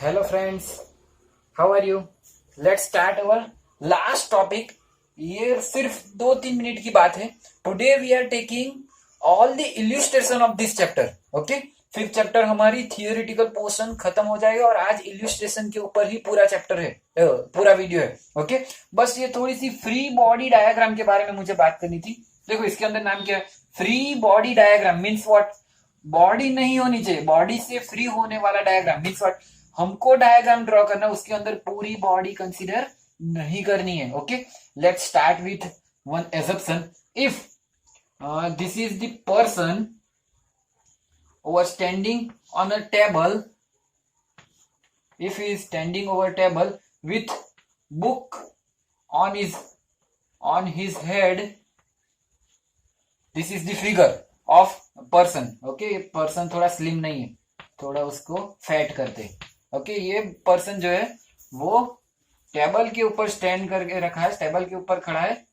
Hello friends, how are you? Let's start our last topic. ये सिर्फ 2-3 minute की बात है। Today we are taking all the illustration of this chapter. Okay, 5th chapter हमारी theoretical portion खत्म हो जाएगा और आज इल्यूस्ट्रेशन के ऊपर ही पूरा चैप्टर है, पूरा वीडियो है। ओके, बस ये थोड़ी सी फ्री बॉडी डायग्राम के बारे में मुझे बात करनी थी। देखो इसके अंदर नाम क्या है, free body diagram means what? Body नहीं होनी चाहिए, बॉडी से फ्री होने वाला डायग्राम मीन्स व्हाट? हमको डायग्राम ड्रॉ करना, उसके अंदर पूरी बॉडी कंसीडर नहीं करनी है। Okay, let's start with one assumption. If this is the person over standing on a table, if he is standing over a table with book on his head, this is the figure of person. Okay, person थोड़ा slim नहीं है, थोड़ा उसको fat करते। Okay, ये person जो है वो टेबल के ऊपर स्टैंड करके रखा है, टेबल के ऊपर खड़ा है,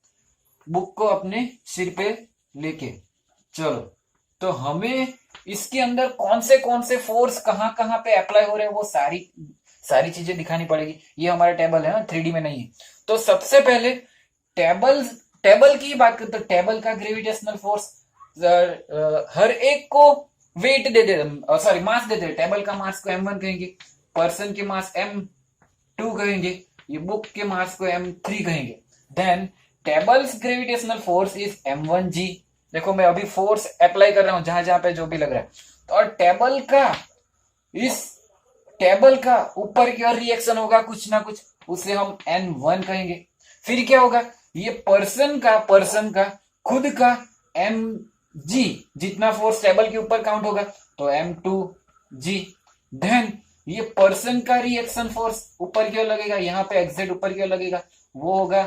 बुक को अपने सिर पे लेके। चलो, तो हमें इसके अंदर कौन से फोर्स कहाँ कहाँ पे अप्लाई हो रहे हैं वो सारी चीजें दिखानी पड़ेगी। ये हमारा टेबल है ना, 3D में नहीं है। तो सबसे पहले टेबल की बात करते, तो टेबल का ग्रेविटेशनल फोर्स हर एक को वेट दे दे, सॉरी मास दे दे। टेबल का मास को m1 कहेंगे, पर्सन के मास m2 कहेंगे, ये बुक के मास को m3 कहेंगे। Then tables gravitational force is m1g। देखो मैं अभी फोर्स अप्लाई कर रहा हूं जहां जहां पे जो भी लग रहा है। तो और टेबल का ऊपर की ओर रिएक्शन होगा कुछ ना कुछ, उसे हम n1 कहेंगे। फिर क्या होगा, ये पर्सन का खुद का mg, जितना फोर्स टेबल के ऊपर काउंट होगा तो m2g। देन ये पर्सन का रिएक्शन फोर्स ऊपर की ओर लगेगा, यहाँ पे एग्जैक्ट ऊपर की ओर लगेगा, वो होगा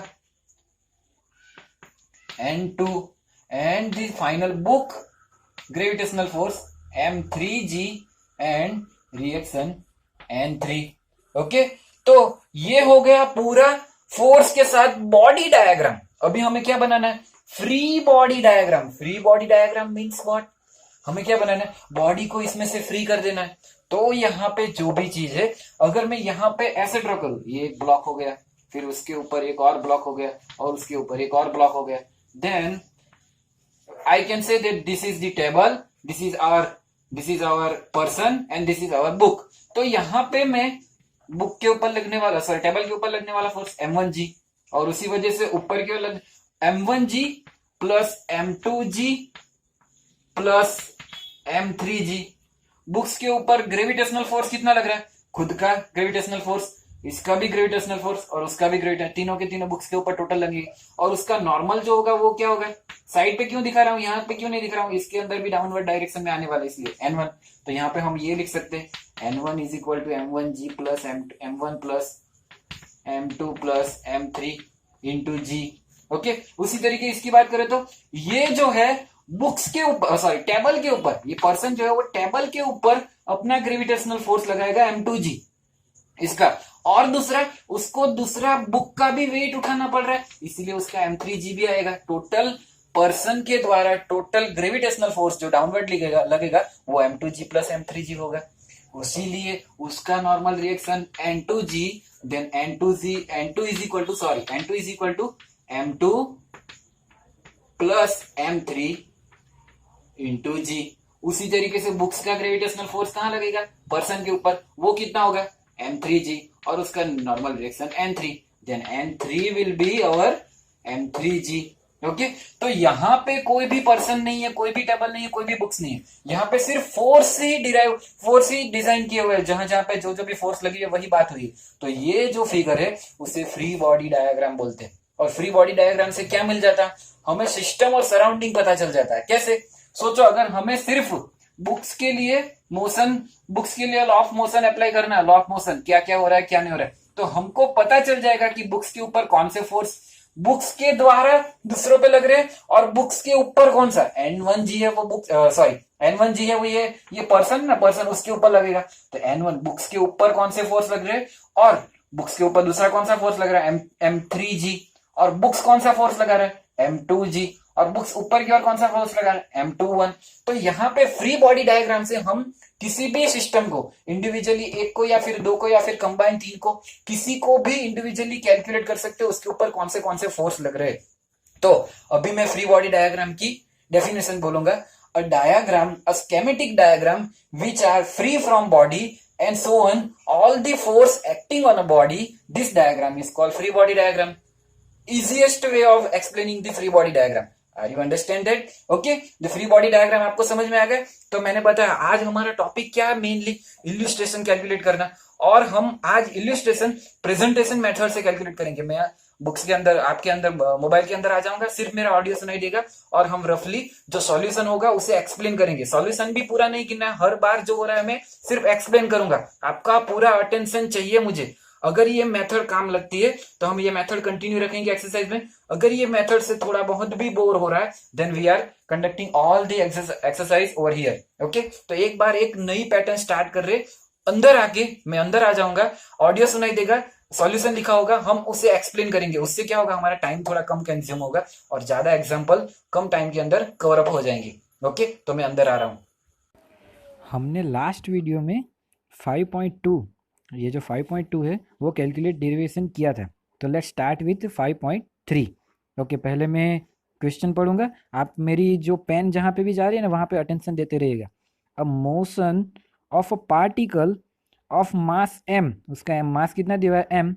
n2। And the final book gravitational force m3g and reaction n3। Okay, तो ये हो गया पूरा फोर्स के साथ बॉडी डायग्राम। अभी हमें क्या बनाना है, free body diagram. Free body diagram means what? हमें क्या बनाना है, बॉडी को इसमें से फ्री कर देना है। तो यहाँ पे जो भी चीज है, अगर मैं यहाँ पे ऐसे ड्रॉ करूं, ये एक ब्लॉक हो गया, फिर उसके ऊपर एक और ब्लॉक हो गया, और उसके ऊपर एक और ब्लॉक हो गया, then I can say that this is the table, this is our person and this is our book. तो यहाँ पे मैं बुक के ऊपर लगने वाला, सॉरी टेबल के ऊपर लगने वाला फोर्स m1g, और उसी वजह से ऊपर की ओर m1g plus m2g plus m3g। Books के ऊपर ग्रेविटेशनल फोर्स कितना लग रहा है, खुद का ग्रेविटेशनल फोर्स, इसका भी ग्रेविटेशनल फोर्स और उसका भी ग्रेविटेशनल, तीनों के तीनों बुक्स के ऊपर टोटल लगेगी। और उसका नॉर्मल जो होगा वो क्या होगा, साइड पे क्यों दिखा रहा हूं, यहाँ पे क्यों नहीं दिख रहा हूं, इसके अंदर भी डाउनवर्ड डायरेक्शन में आने वाला है, इसलिए n1। तो यहाँ पे हम ये लिख सकते हैं n1 is equal to m1g plus m1 plus m2 plus m3 into g। Okay, उसी तरीके इसकी बात करें तो ये जो है बुक्स के ऊपर, सॉरी टेबल के ऊपर, ये पर्सन जो है वो टेबल के ऊपर अपना ग्रेविटेशनल फोर्स लगाएगा m2g इसका, और दूसरा बुक का भी वेट उठाना पड़ रहा है, इसीलिए उसका m3g भी आएगा। टोटल पर्सन के द्वारा टोटल ग्रेविटेशनल फोर्स जो डाउनवर्ड लगेगा वो m2g प्लस m3g होगा। इसीलिए उसका normal reaction n2g, then n2 is equal to m2 plus m3 into G. उसी तरीके से बुक्स का ग्रेविटेशनल फोर्स कहां लगेगा, पर्सन के ऊपर, वो कितना होगा m3g, और उसका normal reaction n3, then n3 will be our m3g। Okay, तो यहाँ पे कोई भी पर्सन नहीं है, कोई भी टेबल नहीं है, कोई भी बुक्स नहीं है, यहाँ पे सिर्फ फोर्स ही डिजाइन किए हुए हैं, जहां जहां पे जो भी फोर्स लगी है वही बात हुई है। तो ये जो फिगर है उसे फ्री बॉडी डायग्राम बोलते हैं। और फ्री बॉडी डायग्राम से क्या मिल जाता है, हमें सिस्टम और सराउंडिंग पता चल जाता है। कैसे? सोचो, अगर हमें सिर्फ बुक्स के लिए लॉ ऑफ मोशन अप्लाई करना है, लॉ ऑफ मोशन क्या क्या हो रहा है क्या नहीं हो रहा है, तो हमको पता चल जाएगा कि बुक्स के ऊपर कौन से फोर्स बुक्स के द्वारा दूसरों पे लग रहे हैं, और बुक्स के ऊपर कौन सा n1g है, वो बुक सॉरी n1g है वो ये पर्सन उसके ऊपर लगेगा। तो n1 बुक्स के ऊपर कौन से फोर्स लग रहे हैं, और बुक्स के ऊपर दूसरा कौन सा फोर्स लग रहा है m3g, और बुक्स कौन सा फोर्स लगा रहा है m2g, और बुक्स ऊपर की ओर कौन सा फोर्स लगा है, M21। तो यहाँ पे फ्री बॉडी डायग्राम से हम किसी भी सिस्टम को इंडिविजुअली, एक को या फिर दो को या फिर कंबाइन तीन को, किसी को भी इंडिविजुअली कैलकुलेट कर सकते हो उसके ऊपर कौन से फोर्स लग रहे हैं। तो अभी मैं फ्री बॉडी डायग्राम की डेफिनेशन बोलूंगा। A diagram, a schematic diagram which are free from body and so on, all the force acting on a body, this diagram is called free body diagram. Easiest way of explaining the free body diagram. Are you understand that? Okay, the free body diagram आपको समझ में आ गया। तो मैंने बताया आज हमारा टॉपिक क्या है, मेनली इल्यूस्ट्रेशन कैलकुलेट करना, और हम आज इल्यूस्ट्रेशन प्रेजेंटेशन मेथड से कैलकुलेट करेंगे। मैं बुक्स के अंदर, आपके अंदर, मोबाइल के अंदर आ जाऊंगा, सिर्फ मेरा ऑडियो सुनाई देगा और हम रफली जो सॉल्यूशन होगा उसे एक्सप्लेन करेंगे। सॉल्यूशन भी पूरा नहीं गिनना है, हर बार जो हो रहा है मैं सिर्फ एक्सप्लेन करूंगा। आपका पूरा अटेंशन चाहिए मुझे। अगर ये मेथड काम लगती है तो हम ये मेथड कंटिन्यू रखेंगे एक्सरसाइज में। अगर ये मेथड से थोड़ा बहुत भी बोर हो रहा है then we are conducting all the exercise over here. Okay, तो एक बार एक नई पैटर्न स्टार्ट कर रहे, अंदर आके मैं अंदर आ जाऊंगा, ऑडियो सुनाई देगा, सॉल्यूशन लिखा होगा, हम उसे एक्सप्लेन करेंगे। उससे क्या होगा, हमारा टाइम थोड़ा कम कंज्यूम होगा और ज्यादा एग्जाम्पल कम टाइम के अंदर कवर अप हो जाएंगे। ओके, तो मैं अंदर आ रहा हूं। हमने लास्ट वीडियो में 5.2, ये जो 5.2 है वो कैलकुलेट डेरिवेशन किया था। तो लेट्स स्टार्ट विथ 5.3। ओके, पहले मैं क्वेश्चन पढ़ूंगा, आप मेरी जो पेन जहाँ पे भी जा रही है ना वहाँ पे अटेंशन देते रहिएगा। A motion of a particle of mass m, उसका मास कितना दिया है m,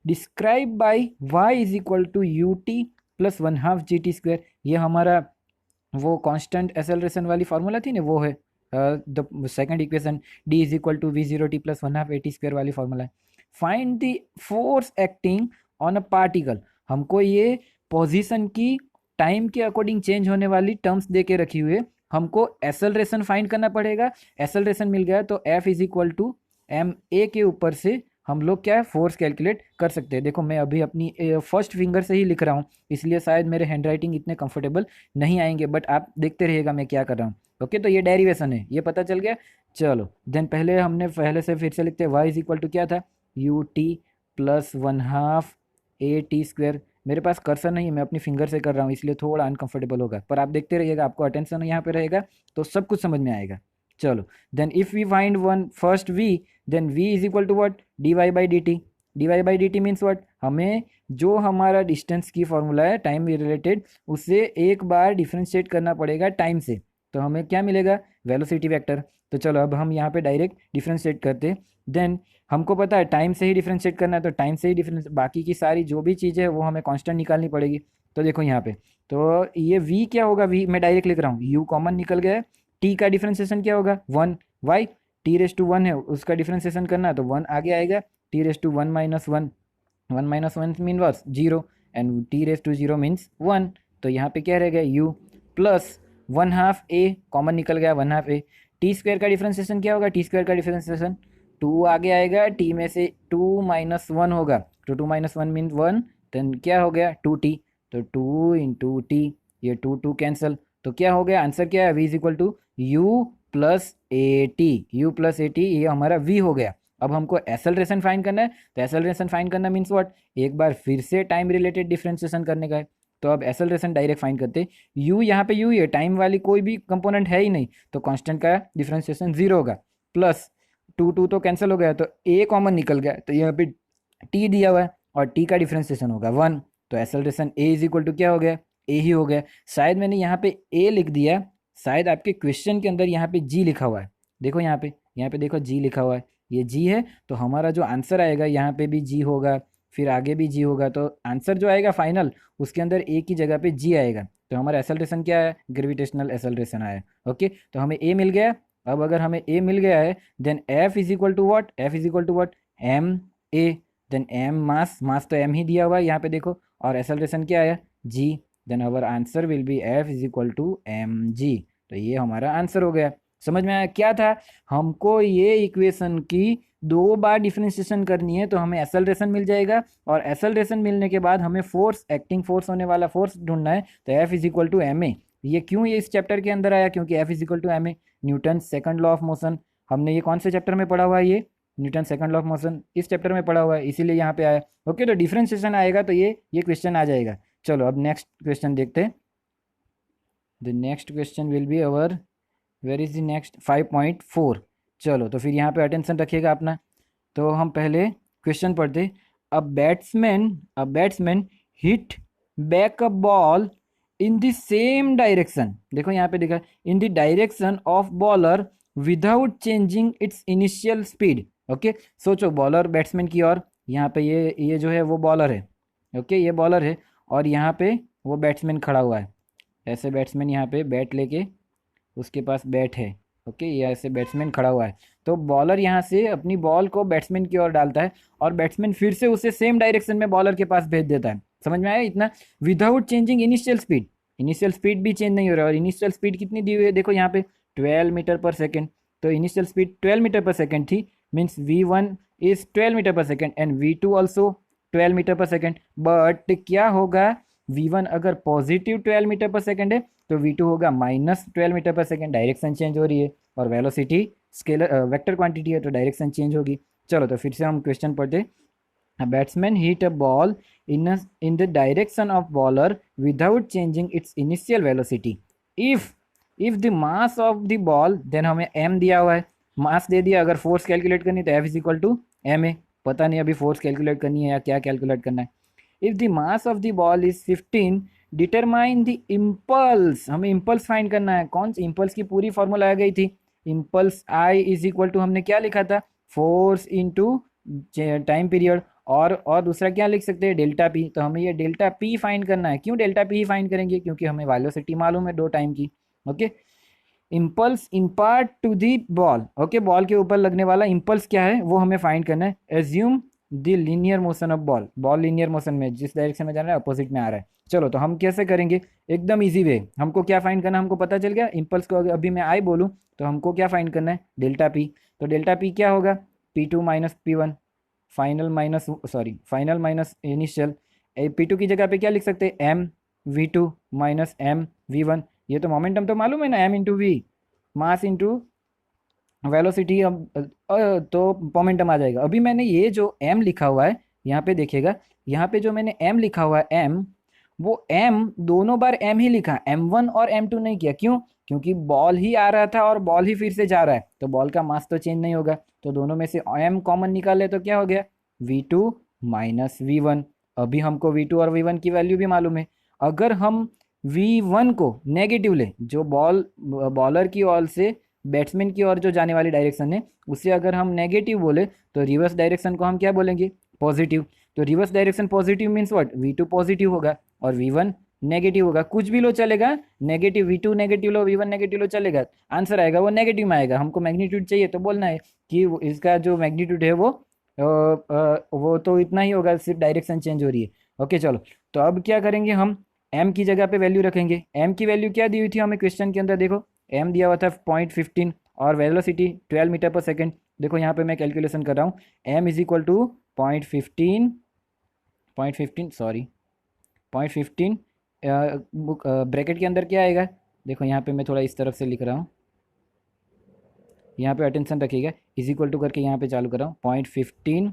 describe by y is equal to U T plus 1/2 GT²। ये हमारा वो कांस्टेंट एक्सेलरेशन वाली फार्मूला थी ना, वो है the second equation, d is equal to v0t plus 1/2 AT² वाली फार्मूला है। Find the force acting on a particle, हमको ये पोजीशन की टाइम के अकॉर्डिंग चेंज होने वाली टर्म्स दे के रखी हुई है, हमको एक्सेलरेशन फाइंड करना पड़ेगा। एक्सेलरेशन मिल गया तो f is equal to M A के ऊपर से हम लोग क्या है फोर्स कैलकुलेट कर सकते हैं। देखो मैं अभी अपनी फर्स्ट फिंगर से ही लिख रहा हूँ, इसलिए शायद मेरे हैंड राइटिंग इतने कंफर्टेबल नहीं आएंगे, बट आप देखते रहिएगा मैं क्या कर रहा हूँ। ओके, तो ये डेरिवेशन है, ये पता चल गया। चलो देन पहले से फिर से लिखते हैं, y इज इक्वल टू क्या था, यू टी प्लस 1/2 AT²। मेरे पास कर्सर नहीं है, मैं अपनी फिंगर से कर रहा हूँ इसलिए थोड़ा अनकंफर्टेबल होगा, पर आप देखते रहिएगा, आपको अटेंशन यहाँ पे रहेगा तो सब कुछ समझ में आएगा। चलो then if we find one first v, then v is equal to what, dy by D T. dy by D T means what, हमें जो हमारा डिस्टेंस की फॉर्मूला है टाइम रिलेटेड उससे एक बार डिफ्रेंशिएट करना पड़ेगा टाइम से, तो हमें क्या मिलेगा, वेलोसिटी वेक्टर। तो चलो अब हम यहाँ पे डायरेक्ट डिफ्रेंशिएट करते। देन हमको पता है टाइम से ही डिफ्रेंशिएट करना है, तो टाइम से ही डिफरेंस, बाकी की सारी जो भी चीज़ें है वो हमें कांस्टेंट निकालनी पड़ेगी। तो देखो यहाँ पे, तो ये v क्या होगा, v मैं डायरेक्ट लिख रहा हूँ, u कॉमन निकल गया है। t का डिफ्रेंशिएशन क्या होगा 1, y t⁻1 है उसका डिफ्रेंशिएशन करना है तो 1 आगे आएगा, t⁻1 minus 1, 1 minus 1 mean what 0 and t⁻0 means 1। तो यहाँ पे क्या रहेगा u प्लस 1/2 a कॉमन निकल गया 1/2 a। t² का डिफ्रेंशिएशन क्या होगा, t² का डिफ्रेंशिएशन 2 आगे आएगा, t में से 2 माइनस 1 होगा, तो 2 माइनस 1 मीन 1, देन क्या हो गया 2t, तो 2 इंटू टी, ये 2 कैंसिल, तो क्या हो गया, आंसर क्या है, v is equal to u plus A T, U plus A T, ये हमारा v हो गया। अब हमको एक्सेलरेशन फाइंड करना है, तो एक्सेलरेशन फाइंड करना मीन्स व्हाट, एक बार फिर से टाइम रिलेटेड डिफरेंशिएशन करने का है। तो अब एक्सेलरेशन डायरेक्ट फाइंड करते, u यहाँ पे u है, टाइम वाली कोई भी कंपोनेंट है ही नहीं, तो कांस्टेंट का डिफरेंशिएशन 0 होगा, प्लस 2 तो कैंसिल हो गया, तो a कॉमन निकल गया, तो यहाँ पे t दिया हुआ है और t का डिफरेंशिएशन होगा 1, तो acceleration a is equal to क्या हो गया, a ही हो गया। शायद मैंने यहाँ पे a लिख दिया, शायद आपके क्वेश्चन के अंदर यहाँ पे g लिखा हुआ है, देखो यहाँ पे देखो g लिखा हुआ है, ये g है, तो हमारा जो आंसर आएगा यहाँ पे भी g होगा, फिर आगे भी g होगा, तो आंसर जो आएगा फाइनल उसके अंदर a की जगह पे g आएगा। तो हमारा एक्सेलरेशन क्या है, ग्रेविटेशनल एक्सेलरेशन आया। ओके, तो हमें a मिल गया। अब अगर हमें a मिल गया है then f is equal to what, f is equal to what M A, then m mass तो m ही दिया हुआ है यहाँ पे देखो, और एक्सेलरेशन क्या आया g, then our answer will be f is equal to M G. तो ये हमारा आंसर हो गया। समझ में आया क्या था, हमको ये इक्वेशन की 2 बार डिफरेंशिएशन करनी है तो हमें एक्सेलरेशन मिल जाएगा, और एक्सेलरेशन मिलने के बाद हमें फोर्स, एक्टिंग फोर्स होने वाला फोर्स ढूंढना है, तो f is equal to M A. ये क्यों ये इस चैप्टर के अंदर आया, क्योंकि f is equal to M A, Newton second law of motion. हमने ये कौन से चैप्टर में पढ़ा हुआ है, ये Newton second law of motion इस चैप्टर में पढ़ा हुआ है, इसीलिए यहाँ पे आया। ओके, तो डिफरेंशिएशन आएगा तो ये क्वेश्चन आ जाएगा। चलो अब नेक्स्ट क्वेश्चन देखते हैं। The next question will be our, where is the next 5.4। चलो तो फिर यहाँ पे अटेंशन रखिएगा अपना। तो हम पहले क्वेश्चन पढ़ते। A batsman hit back a ball in the same direction, देखो यहाँ पे दिखा, इन the direction of bowler without changing it's initial speed. Okay, सोचो बॉलर बैट्समैन की ओर, यहाँ पे ये जो है वो बॉलर है। ओके, ये बॉलर है और यहाँ पे वो बैट्समैन खड़ा हुआ है। ऐसे बैट्समैन यहाँ पे बैट लेके, उसके पास बैट है। ओके, ये ऐसे बैट्समैन खड़ा हुआ है। तो बॉलर यहाँ से अपनी बॉल को बैट्समैन की ओर डालता है और बैट्समैन फिर से उसे सेम डायरेक्शन में बॉलर के पास भेज देता है। समझ में आया इतना? Without changing initial speed, initial speed भी चेंज नहीं हो रहा है। और इनिशियल स्पीड कितनी दी हुई है, देखो यहाँ पे 12 मीटर पर सेकेंड। तो initial speed 12 metre per second थी, means V1 is 12 metre per second and V2 also 12 metre per second. But क्या होगा, V1 अगर पॉजिटिव 12 मीटर पर सेकेंड है तो V2 होगा -12 metre per second. Direction change हो रही है और वेलोसिटी स्केलर वेक्टर क्वांटिटी है तो डायरेक्शन चेंज होगी। चलो तो फिर से हम क्वेश्चन पढ़ते। A batsman hit a ball in the direction of bowler without changing its initial velocity. If the mass of the ball, then हमें m दिया हुआ है, मास दे दिया। अगर फोर्स कैलकुलेट करनी तो F is equal to M A. पता नहीं अभी फोर्स कैलकुलेट करनी है या क्या कैलकुलेट करना है। If the mass of the ball is 15, determine the impulse. हमें इम्पल्स फाइंड करना है। कौन सी इम्पल्स की पूरी फॉर्मूला आ गई थी। Impulse I is equal to, हमने क्या लिखा था, फोर्स इंटू टाइम पीरियड। और दूसरा क्या लिख सकते हैं, डेल्टा पी। तो हमें ये डेल्टा पी फाइंड करना है। क्यों डेल्टा पी ही फाइंड करेंगे, क्योंकि हमें वेलोसिटी मालूम है 2 टाइम की। Okay, impulse impart to the ball. Okay, ball के ऊपर लगने वाला इम्पल्स क्या है वो हमें फाइंड करना है। Assume the linear motion of ball. Ball linear motion में जिस डायरेक्शन में जा रहा है अपोजिट में आ रहा है। चलो तो हम कैसे करेंगे, एकदम इजी वे। हमको क्या फाइंड करना है, हमको पता चल गया इम्पल्स को। अभी मैं आई बोलूँ तो हमको क्या फाइंड करना है, डेल्टा पी। तो डेल्टा पी क्या होगा, P2 minus P1, final minus initial. P2 की जगह पे क्या लिख सकते हैं, mv2 माइनस mv1। ये तो मोमेंटम तो मालूम है ना, m into V, mass into velocity. अब तो मोमेंटम आ जाएगा। अभी मैंने ये जो m लिखा हुआ है यहाँ पे देखिएगा, यहाँ पे जो मैंने m लिखा हुआ है m, वो m दोनों बार m ही लिखा, m1 और m2 नहीं किया। क्यों, क्योंकि बॉल ही आ रहा था और बॉल ही फिर से जा रहा है तो बॉल का मास तो चेंज नहीं होगा। तो दोनों में से m कॉमन निकाले तो क्या हो गया, V2 माइनस V1। अभी हमको V2 और V1 की वैल्यू भी मालूम है। अगर हम V1 को नेगेटिव ले, जो बॉलर की ओर से बैट्समैन की ओर जो जाने वाली डायरेक्शन है उसे अगर हम नेगेटिव बोले तो रिवर्स डायरेक्शन को हम क्या बोलेंगे, पॉजिटिव। तो reverse direction positive means what, V2 positive होगा और V1 नेगेटिव होगा। कुछ भी लो चलेगा, नेगेटिव V2 नेगेटिव लो, V1 नेगेटिव लो चलेगा, आंसर आएगा वो नेगेटिव में आएगा। हमको मैग्नीट्यूड चाहिए तो बोलना है कि इसका जो मैग्नीट्यूड है वो तो इतना ही होगा, सिर्फ डायरेक्शन चेंज हो रही है। ओके चलो, तो अब क्या करेंगे, हम m की जगह पे वैल्यू रखेंगे। m की वैल्यू क्या दी हुई थी हमें क्वेश्चन के अंदर, देखो m दिया हुआ था 0.15 और वेलोसिटी 12 मीटर पर सेकेंड। देखो यहाँ पे मैं कैलकुलेशन कर रहा हूँ, m is equal to 0.15 bracket के अंदर क्या आएगा, देखो यहाँ पे मैं थोड़ा इस तरफ से लिख रहा हूँ, यहाँ पे अटेंशन रखिएगा, इज इक्वल टू करके यहाँ पे चालू कर रहा हूँ। 0.15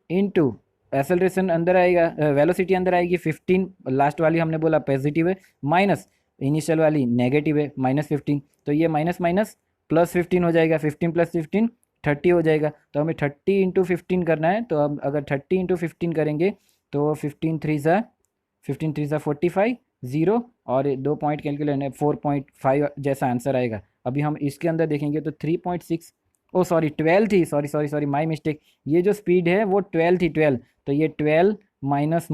इंटू एसेलरेशन अंदर आएगा, वेलोसिटी अंदर आएगी 15, लास्ट वाली हमने बोला पॉजिटिव है, माइनस इनिशियल वाली नेगेटिव है -15। तो ये माइनस माइनस प्लस 15 हो जाएगा, 15 प्लस 15 30 हो जाएगा। तो हमें 30 इंटू 15 करना है। तो अब अगर 30 इंटू 15 करेंगे तो 15 थ्री ज़ा 45, जीरो और 2 पॉइंट कैलकुलेट है 4.5 जैसा आंसर आएगा। अभी हम इसके अंदर देखेंगे तो 3.6, ओ सॉरी 12 थी, सॉरी माई मिस्टेक। ये जो स्पीड है वो 12 थी, 12। तो ये 12 माइनस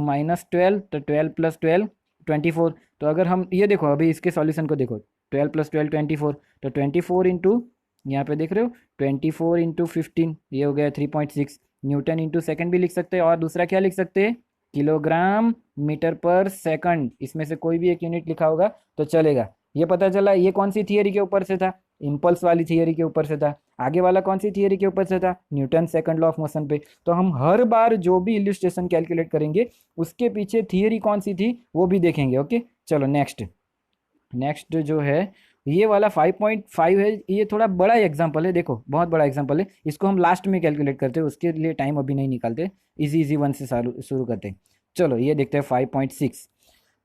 12, तो 12 प्लस 12 24। तो अगर हम ये देखो अभी इसके सॉल्यूशन को देखो, 12 प्लस 12 24, तो 24 इंटू, यहाँ पे देख रहे हो 24 इंटू 15, ये हो गया 3.6। न्यूटन इंटू सेकेंड भी लिख सकते हैं और दूसरा क्या लिख सकते हैं, किलोग्राम मीटर पर सेकंड। इसमें से कोई भी एक यूनिट लिखा होगा तो चलेगा। ये पता चला ये कौन सी थियरी के ऊपर से था, इम्पल्स वाली थियरी के ऊपर से था। आगे वाला कौन सी थियरी के ऊपर से था, Newton second law of motion पे। तो हम हर बार जो भी इल्यूस्ट्रेशन कैलकुलेट करेंगे उसके पीछे थियरी कौन सी थी वो भी देखेंगे। ओके चलो नेक्स्ट जो है ये वाला 5.5 है, ये थोड़ा बड़ा एग्जाम्पल है, देखो बहुत बड़ा एग्जाम्पल है। इसको हम लास्ट में कैलकुलेट करते हैं, उसके लिए टाइम अभी नहीं निकालते, इजी वन से शुरू करते हैं। चलो ये देखते हैं 5.6।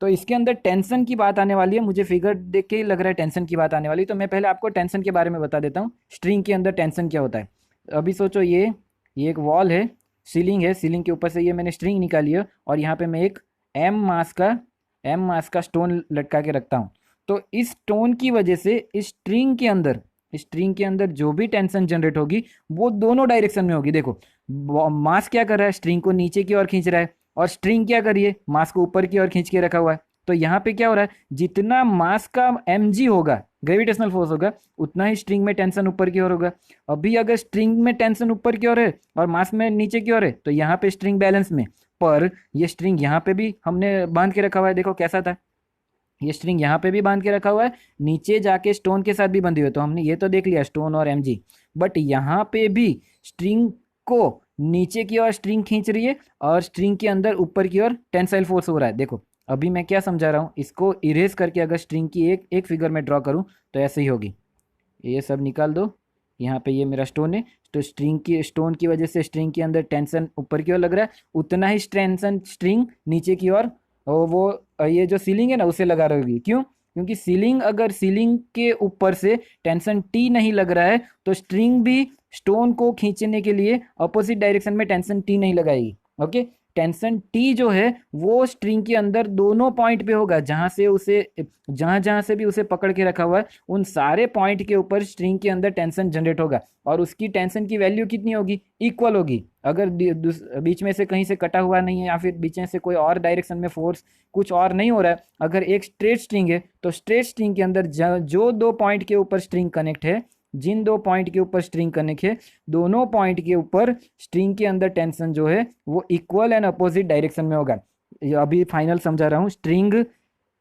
तो इसके अंदर टेंशन की बात आने वाली है, मुझे फिगर देख के ही लग रहा है टेंशन की बात आने वाली है। तो मैं पहले आपको टेंशन के बारे में बता देता हूँ, स्ट्रिंग के अंदर टेंशन क्या होता है। अभी सोचो ये एक वॉल है, सीलिंग है, सीलिंग के ऊपर से ये मैंने स्ट्रिंग निकाली है और यहाँ पे मैं एक एम मास का स्टोन लटका के रखता हूँ। तो इस स्टोन की वजह से इस स्ट्रिंग के अंदर जो भी टेंशन जनरेट होगी वो दोनों डायरेक्शन में होगी। देखो मास क्या कर रहा है, स्ट्रिंग को नीचे की ओर खींच रहा है, और स्ट्रिंग क्या करिए, मास को ऊपर की ओर खींच के रखा हुआ है। तो यहाँ पे क्या हो रहा है, जितना मास का mg होगा, ग्रेविटेशनल फोर्स होगा, उतना ही स्ट्रिंग में टेंशन ऊपर की ओर होगा। अभी अगर स्ट्रिंग में टेंशन ऊपर की ओर है और मास में नीचे की ओर है तो यहाँ पे स्ट्रिंग बैलेंस में, पर ये स्ट्रिंग यहाँ पे भी हमने बांध के रखा हुआ है। देखो कैसा था, ये स्ट्रिंग यहाँ पे भी बांध के रखा हुआ है, नीचे जाके स्टोन के साथ भी बंधी हुई है। तो हमने ये तो देख लिया स्टोन और mg, बट यहाँ पे भी स्ट्रिंग को नीचे की ओर स्ट्रिंग खींच रही है और स्ट्रिंग के अंदर ऊपर की ओर टेंसाइल फोर्स हो रहा है। देखो अभी मैं क्या समझा रहा हूँ, इसको इरेज करके अगर स्ट्रिंग की एक फिगर में ड्रॉ करूँ तो ऐसे ही होगी। ये सब निकाल दो, यहाँ पे ये मेरा स्टोन है, तो स्टोन की वजह से स्ट्रिंग के अंदर टेंशन ऊपर की ओर लग रहा है, उतना ही टेंशन स्ट्रिंग नीचे की ओर और वो ये जो सीलिंग है ना उसे लगा रहेगी। क्यों? क्योंकि अगर सीलिंग के ऊपर से टेंशन टी नहीं लग रहा है तो स्ट्रिंग भी स्टोन को खींचने के लिए अपोजिट डायरेक्शन में टेंशन टी नहीं लगाएगी। ओके, टेंशन टी जो है वो स्ट्रिंग के अंदर दोनों पॉइंट पे होगा, जहां जहां से भी उसे पकड़ के रखा हुआ है उन सारे पॉइंट के ऊपर स्ट्रिंग के अंदर टेंशन जनरेट होगा, और उसकी टेंशन की वैल्यू कितनी होगी, इक्वल होगी। अगर बीच में से कहीं से कटा हुआ नहीं है या फिर बीच में से कोई और डायरेक्शन में फोर्स कुछ और नहीं हो रहा है, अगर एक स्ट्रेट स्ट्रिंग है तो स्ट्रेट स्ट्रिंग के अंदर जो दो पॉइंट के ऊपर स्ट्रिंग कनेक्ट है, जिन दो पॉइंट के ऊपर स्ट्रिंग कनेक्ट है, दोनों पॉइंट के ऊपर स्ट्रिंग के अंदर टेंशन जो है वो इक्वल एंड अपोजिट डायरेक्शन में होगा। अभी फाइनल समझा रहा हूँ, स्ट्रिंग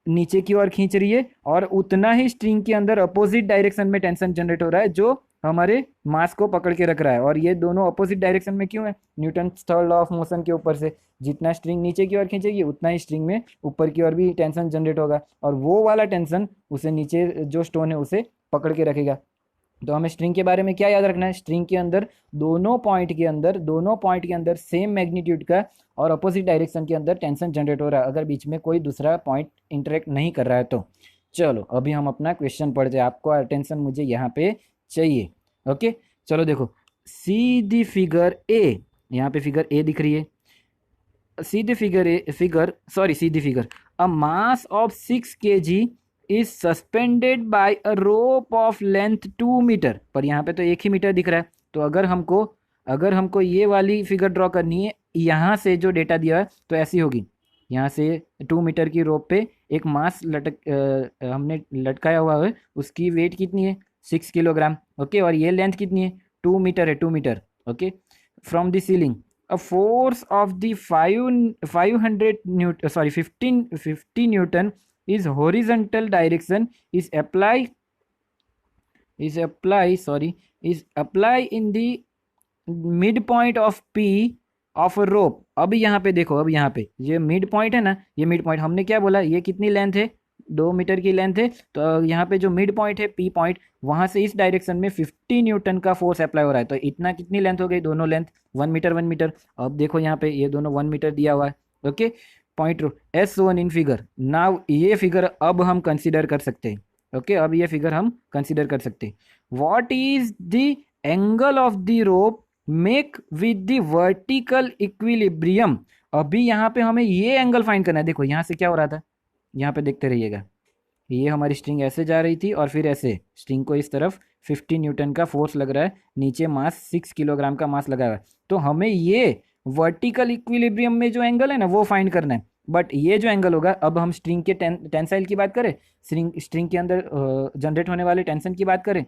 नीचे की ओर खींच रही है और उतना ही स्ट्रिंग के अंदर अपोजिट डायरेक्शन में टेंशन जनरेट हो रहा है जो हमारे मास को पकड़ के रख रहा है। और ये दोनों अपोजिट डायरेक्शन में क्यों है, Newton third law of motion के ऊपर से जितना स्ट्रिंग नीचे की ओर खींचेगी उतना ही स्ट्रिंग में ऊपर की ओर भी टेंशन जनरेट होगा, और वो वाला टेंशन उसे नीचे जो स्टोन है उसे पकड़ के रखेगा। तो हमें स्ट्रिंग के बारे में क्या याद रखना है, स्ट्रिंग के अंदर दोनों पॉइंट के अंदर सेम मैग्नीट्यूड का और अपोजिट डायरेक्शन के अंदर टेंशन जनरेट हो रहा है, अगर बीच में कोई दूसरा पॉइंट इंटरेक्ट नहीं कर रहा है तो। चलो अभी हम अपना क्वेश्चन पढ़ते हैं, आपको अटेंशन मुझे यहाँ पे चाहिए। ओके चलो देखो, सी द फिगर ए, यहाँ पे फिगर ए दिख रही है, see the figure a mass of 6 kg is suspended by a rope of length 2 metre, पर यहाँ पे तो 1 ही मीटर दिख रहा है। तो अगर हमको ये वाली फिगर ड्रॉ करनी है, यहाँ से जो डेटा दिया है तो ऐसी होगी, यहाँ से 2 मीटर की रोप पे एक मास हमने लटकाया हुआ है, उसकी वेट कितनी है 6 किलोग्राम। ओके, और ये लेंथ कितनी है 2 मीटर है, 2 metre. Okay, from the ceiling a force of the 500 newton, 50 newton is horizontal direction is apply in the midpoint of P of a rope। अब यहाँ पे देखो, अब यहाँ पे ये मिड पॉइंट है ना, ये मिड पॉइंट हमने क्या बोला, ये कितनी लेंथ है 2 मीटर की लेंथ है, तो यहाँ पे जो मिड पॉइंट है पी पॉइंट, वहां से इस डायरेक्शन में 50 न्यूटन का फोर्स अप्लाई हो रहा है। तो इतना कितनी लेंथ हो गई, दोनों लेंथ 1 मीटर 1 मीटर। अब देखो यहाँ पे ये दोनों 1 मीटर दिया हुआ है। Okay, point S one in figure. Now ये फिगर अब हम कंसिडर कर सकते हैं। ओके, अब ये फिगर हम कंसिडर कर सकते हैं। What is the angle of the rope make with the vertical equilibrium. अभी यहाँ पे हमें ये एंगल फाइंड करना है। देखो यहाँ से क्या हो रहा था, यहाँ पे देखते रहिएगा, ये हमारी स्ट्रिंग ऐसे जा रही थी और फिर ऐसे स्ट्रिंग को इस तरफ 50 न्यूटन का फोर्स लग रहा है, नीचे मास 6 किलोग्राम का मास लगा हुआ है। तो हमें ये वर्टिकल इक्विलिब्रियम में जो एंगल है ना वो फाइंड करना है। बट ये जो एंगल होगा, अब हम स्ट्रिंग के टेंसाइल की बात करें, स्ट्रिंग के अंदर जनरेट होने वाले टेंशन की बात करें,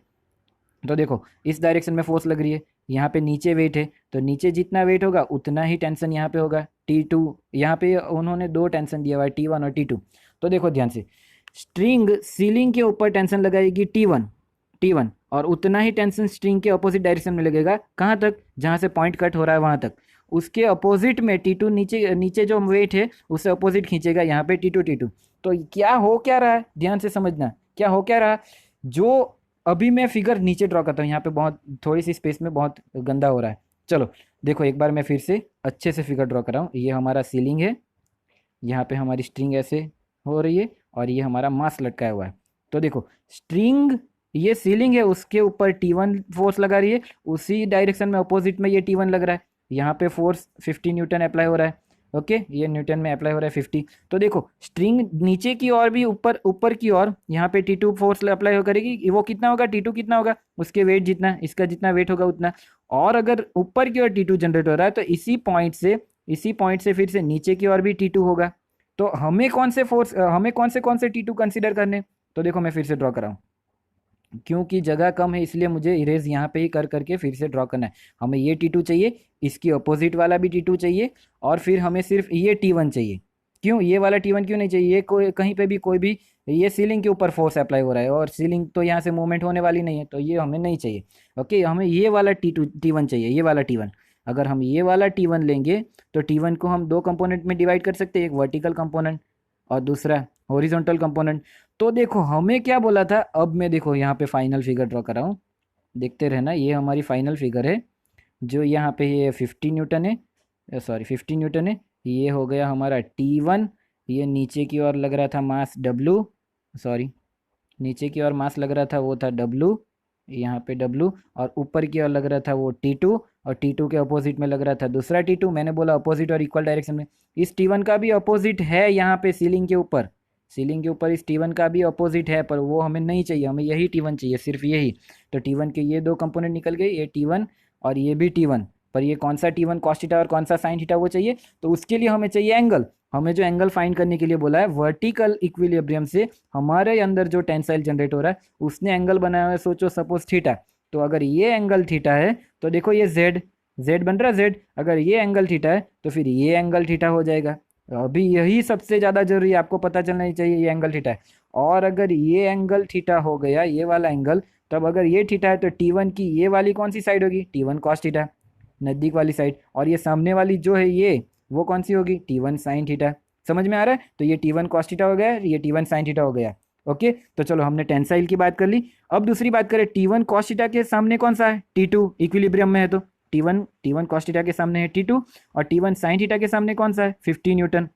तो देखो इस डायरेक्शन में फोर्स लग रही है, यहाँ पे नीचे वेट है, तो नीचे जितना वेट होगा उतना ही टेंशन यहाँ पे होगा T2। यहाँ पे उन्होंने दो टेंशन दिया हुआ है T1 और T2। तो देखो ध्यान से, स्ट्रिंग सीलिंग के ऊपर टेंशन लगाएगी T1, और उतना ही टेंशन स्ट्रिंग के अपोजिट डायरेक्शन में लगेगा, कहाँ तक, जहाँ से पॉइंट कट हो रहा है वहाँ तक। उसके अपोजिट में T2 नीचे जो वेट है उससे अपोजिट खींचेगा यहाँ पे T2। तो क्या हो क्या रहा है, ध्यान से समझना, क्या हो क्या रहा, जो अभी मैं फिगर नीचे ड्रॉ करता हूँ, यहाँ पे बहुत थोड़ी सी स्पेस में बहुत गंदा हो रहा है। चलो देखो एक बार मैं फिर से अच्छे से फिगर ड्रॉ कर रहा हूँ। ये हमारा सीलिंग है, यहाँ पे हमारी स्ट्रिंग ऐसे हो रही है और ये हमारा मास लटकाया हुआ है। तो देखो स्ट्रिंग, ये सीलिंग है, उसके ऊपर T1 फोर्स लगा रही है, उसी डायरेक्शन में अपोजिट में ये T1 लग रहा है, यहाँ पे फोर्स 50 न्यूटन अप्लाई हो रहा है। ओके, ये न्यूटन में अप्लाई हो रहा है 50। तो देखो स्ट्रिंग नीचे की ओर भी ऊपर ऊपर की ओर यहाँ पे T2 फोर्स अप्लाई हो करेगी, वो कितना होगा, T2 कितना होगा, उसके वेट जितना, इसका जितना वेट होगा उतना। और अगर ऊपर की ओर T2 जनरेट हो रहा है तो इसी पॉइंट से फिर से नीचे की ओर भी T2 होगा। तो हमें कौन से T2 कंसिडर करने, तो देखो मैं फिर से ड्रॉ कराऊँ, क्योंकि जगह कम है इसलिए मुझे इरेज यहाँ पे ही कर करके फिर से ड्रॉ करना है। हमें ये T2 चाहिए, इसकी अपोजिट वाला भी T2 चाहिए, और फिर हमें सिर्फ ये T1 चाहिए। क्यों ये वाला T1 क्यों नहीं चाहिए, ये कोई कहीं पे भी कोई भी, ये सीलिंग के ऊपर फोर्स अप्लाई हो रहा है और सीलिंग तो यहाँ से मूवमेंट होने वाली नहीं है, तो ये हमें नहीं चाहिए। ओके, हमें ये वाला T1 चाहिए, ये वाला T1। अगर हम ये वाला T1 लेंगे तो T1 को हम दो कंपोनेंट में डिवाइड कर सकते हैं, एक वर्टिकल कंपोनेंट और दूसरा हॉरिजॉन्टल कंपोनेंट। तो देखो हमें क्या बोला था, अब मैं देखो यहाँ पे फाइनल फिगर ड्रॉ कर रहा हूँ, देखते रहना, ये हमारी फाइनल फिगर है जो यहाँ पे ये 50 न्यूटन है, सॉरी 50 न्यूटन है, ये हो गया हमारा T1। ये नीचे की ओर लग रहा था मास W, सॉरी नीचे की ओर मास लग रहा था वो था W, यहाँ पे W, और ऊपर की ओर लग रहा था वो T2, और T2 के अपोजिट में लग रहा था दूसरा T2। मैंने बोला अपोजिट और इक्वल डायरेक्शन में, इस T1 का भी अपोजिट है यहाँ पे सीलिंग के ऊपर, सीलिंग के ऊपर इस T1 का भी अपोजिट है, पर वो हमें नहीं चाहिए, हमें यही T1 चाहिए, सिर्फ यही। तो T1 के ये दो कंपोनेंट निकल गए, ये T1 और ये भी T1, पर ये कौन सा T1 कॉस थीटा और कौन सा साइन थीटा वो चाहिए। तो उसके लिए हमें चाहिए एंगल, हमें जो एंगल फाइंड करने के लिए बोला है, वर्टिकल इक्विलिब्रियम से हमारे अंदर जो टेंसाइल जनरेट हो रहा है उसने एंगल बनाया हुआ है, सोचो सपोज थीटा। तो अगर ये एंगल थीटा है तो देखो ये जेड, जेड बन रहा है जेड, अगर ये एंगल थीटा है तो फिर ये एंगल थीटा हो जाएगा। अभी यही सबसे ज़्यादा जरूरी है, आपको पता चलना ही चाहिए ये एंगल थीटा है। और अगर ये एंगल थीटा हो गया, ये वाला एंगल, तब अगर ये थीटा है तो T1 की ये वाली कौन सी साइड होगी, T1 कॉस थीटा, नज़दीक वाली साइड, और ये सामने वाली जो है ये वो कौन सी होगी, T1 साइन थीटा। समझ में आ रहा है, तो ये T1 कॉस थीटा हो गया, ये T1 साइन थीटा हो गया। ओके, तो चलो हमने टेंसाइल की बात कर ली। अब दूसरी बात करें, T1 कॉस थीटा के सामने कौन सा है, T2 इक्विलिब्रियम में है, तो T1 कॉस थीटा के सामने है T2, और T1 साइन थीटा के सामने कौन सा है, 50 न्यूटन।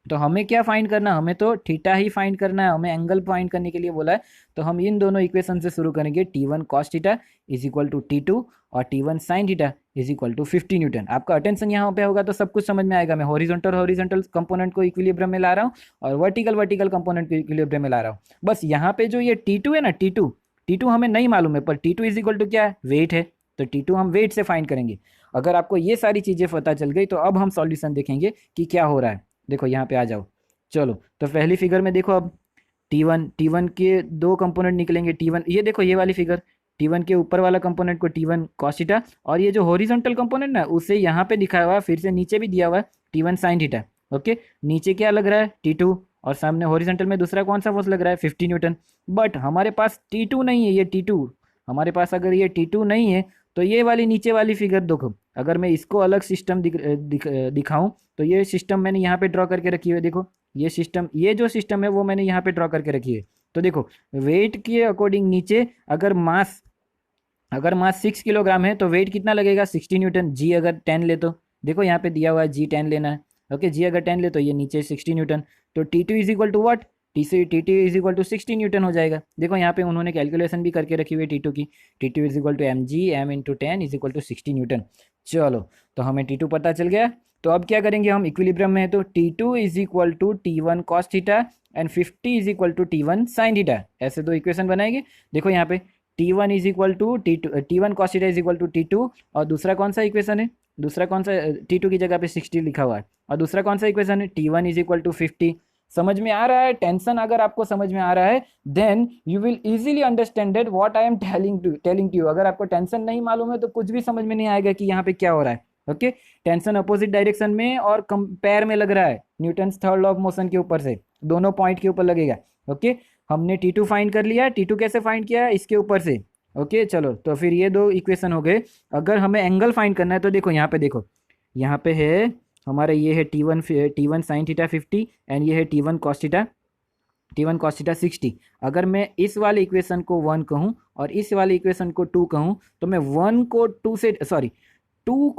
तो हमें क्या फाइंड करना, हमें तो थीटा ही फाइंड करना है, हमें एंगल फाइंड करने के लिए बोला है। तो हम इन दोनों इक्वेशन से शुरू करेंगे, T1 cos theta is equal to T2 और T1 sine theta is equal to 50 newton. आपका अटेंशन यहाँ पे होगा तो सब कुछ समझ में आएगा। मैं हॉरिजॉन्टल कंपोनेंट को इक्विलिब्रियम में ला रहा हूँ और वर्टिकल कंपोनेंट को इक्विलिब्रियम में ला रहा हूँ। बस यहाँ पे जो ये T2 है ना, T2 हमें नहीं मालूम है, पर T2 इज इक्वल टू क्या है, वेट है, तो T2 हम वेट से फाइंड करेंगे। अगर आपको ये सारी चीज़ें पता चल गई तो अब हम सॉल्यूशन देखेंगे कि क्या हो रहा है। देखो यहाँ पे आ जाओ, चलो तो पहली फिगर में देखो, अब T1 के दो कंपोनेंट निकलेंगे, T1 ये देखो ये वाली फिगर, T1 के ऊपर वाला कंपोनेंट को T1 cos थीटा, और ये जो हॉरिजॉन्टल कंपोनेंट ना उसे यहाँ पे दिखाया हुआ है, फिर से नीचे भी दिया हुआ है T1 sin थीटा। ओके, नीचे क्या लग रहा है, T2, और सामने हॉरिजॉन्टल में दूसरा कौन सा फोर्स लग रहा है, 50 न्यूटन। बट हमारे पास T2 नहीं है, ये T2 हमारे पास, अगर ये T2 नहीं है तो ये वाली नीचे वाली फिगर देखो, अगर मैं इसको अलग सिस्टम दिखाऊं तो ये सिस्टम मैंने यहाँ पे ड्रॉ करके रखी हुई है। देखो ये सिस्टम, ये जो सिस्टम है वो मैंने यहाँ पे ड्रॉ करके रखी है। तो देखो वेट के अकॉर्डिंग नीचे अगर मास 6 किलोग्राम है तो वेट कितना लगेगा, 60 न्यूटन। जी अगर 10 ले तो देखो यहाँ पे दिया हुआ है जी 10 लेना है। ओके, जी अगर 10 ले तो ये नीचे 60 न्यूटन, तो T2 is equal to what, T2 is equal to 60 newton हो जाएगा। देखो यहाँ पे उन्होंने कैलकुलेशन भी करके रखी हुई है T2 की, T2 is equal to mg m into 10 is equal to 60 newton. चलो तो हमें T2 पता चल गया। तो अब क्या करेंगे, हम इक्विलिब्रियम में है तो T2 is equal to T1 cos theta and 50 is equal to T1 sine theta, ऐसे दो इक्वेशन बनाएंगे। देखो यहाँ पे T1 is equal to T1 cos theta is equal to T2, और दूसरा कौन सा इक्वेशन है, दूसरा कौन सा, T2 की जगह पे 60 लिखा हुआ है, और दूसरा कौन सा इक्वेशन है, T1 इज इक्वल टू 50। समझ में आ रहा है, टेंशन अगर आपको समझ में आ रहा है then you will easily understand that what I am telling to you. अगर आपको टेंशन नहीं मालूम है तो कुछ भी समझ में नहीं आएगा कि यहाँ पे क्या हो रहा है। ओके, टेंशन अपोजिट डायरेक्शन में और कंपेयर में लग रहा है, Newton's third law of motion के ऊपर से, दोनों पॉइंट के ऊपर लगेगा। ओके, हमने T2 फाइंड कर लिया, T2 कैसे फाइंड किया, इसके ऊपर से। ओके चलो, तो फिर ये दो इक्वेशन हो गए। अगर हमें एंगल फाइंड करना है तो देखो यहाँ पे, देखो यहाँ पे है हमारा, ये है T1 साइन थीटा 50 एंड ये है T1 कॉस थीटा 60। अगर मैं इस वाले इक्वेशन को 1 कहूँ और इस वाले इक्वेशन को 2 कहूँ तो मैं 1 को 2 से, सॉरी टू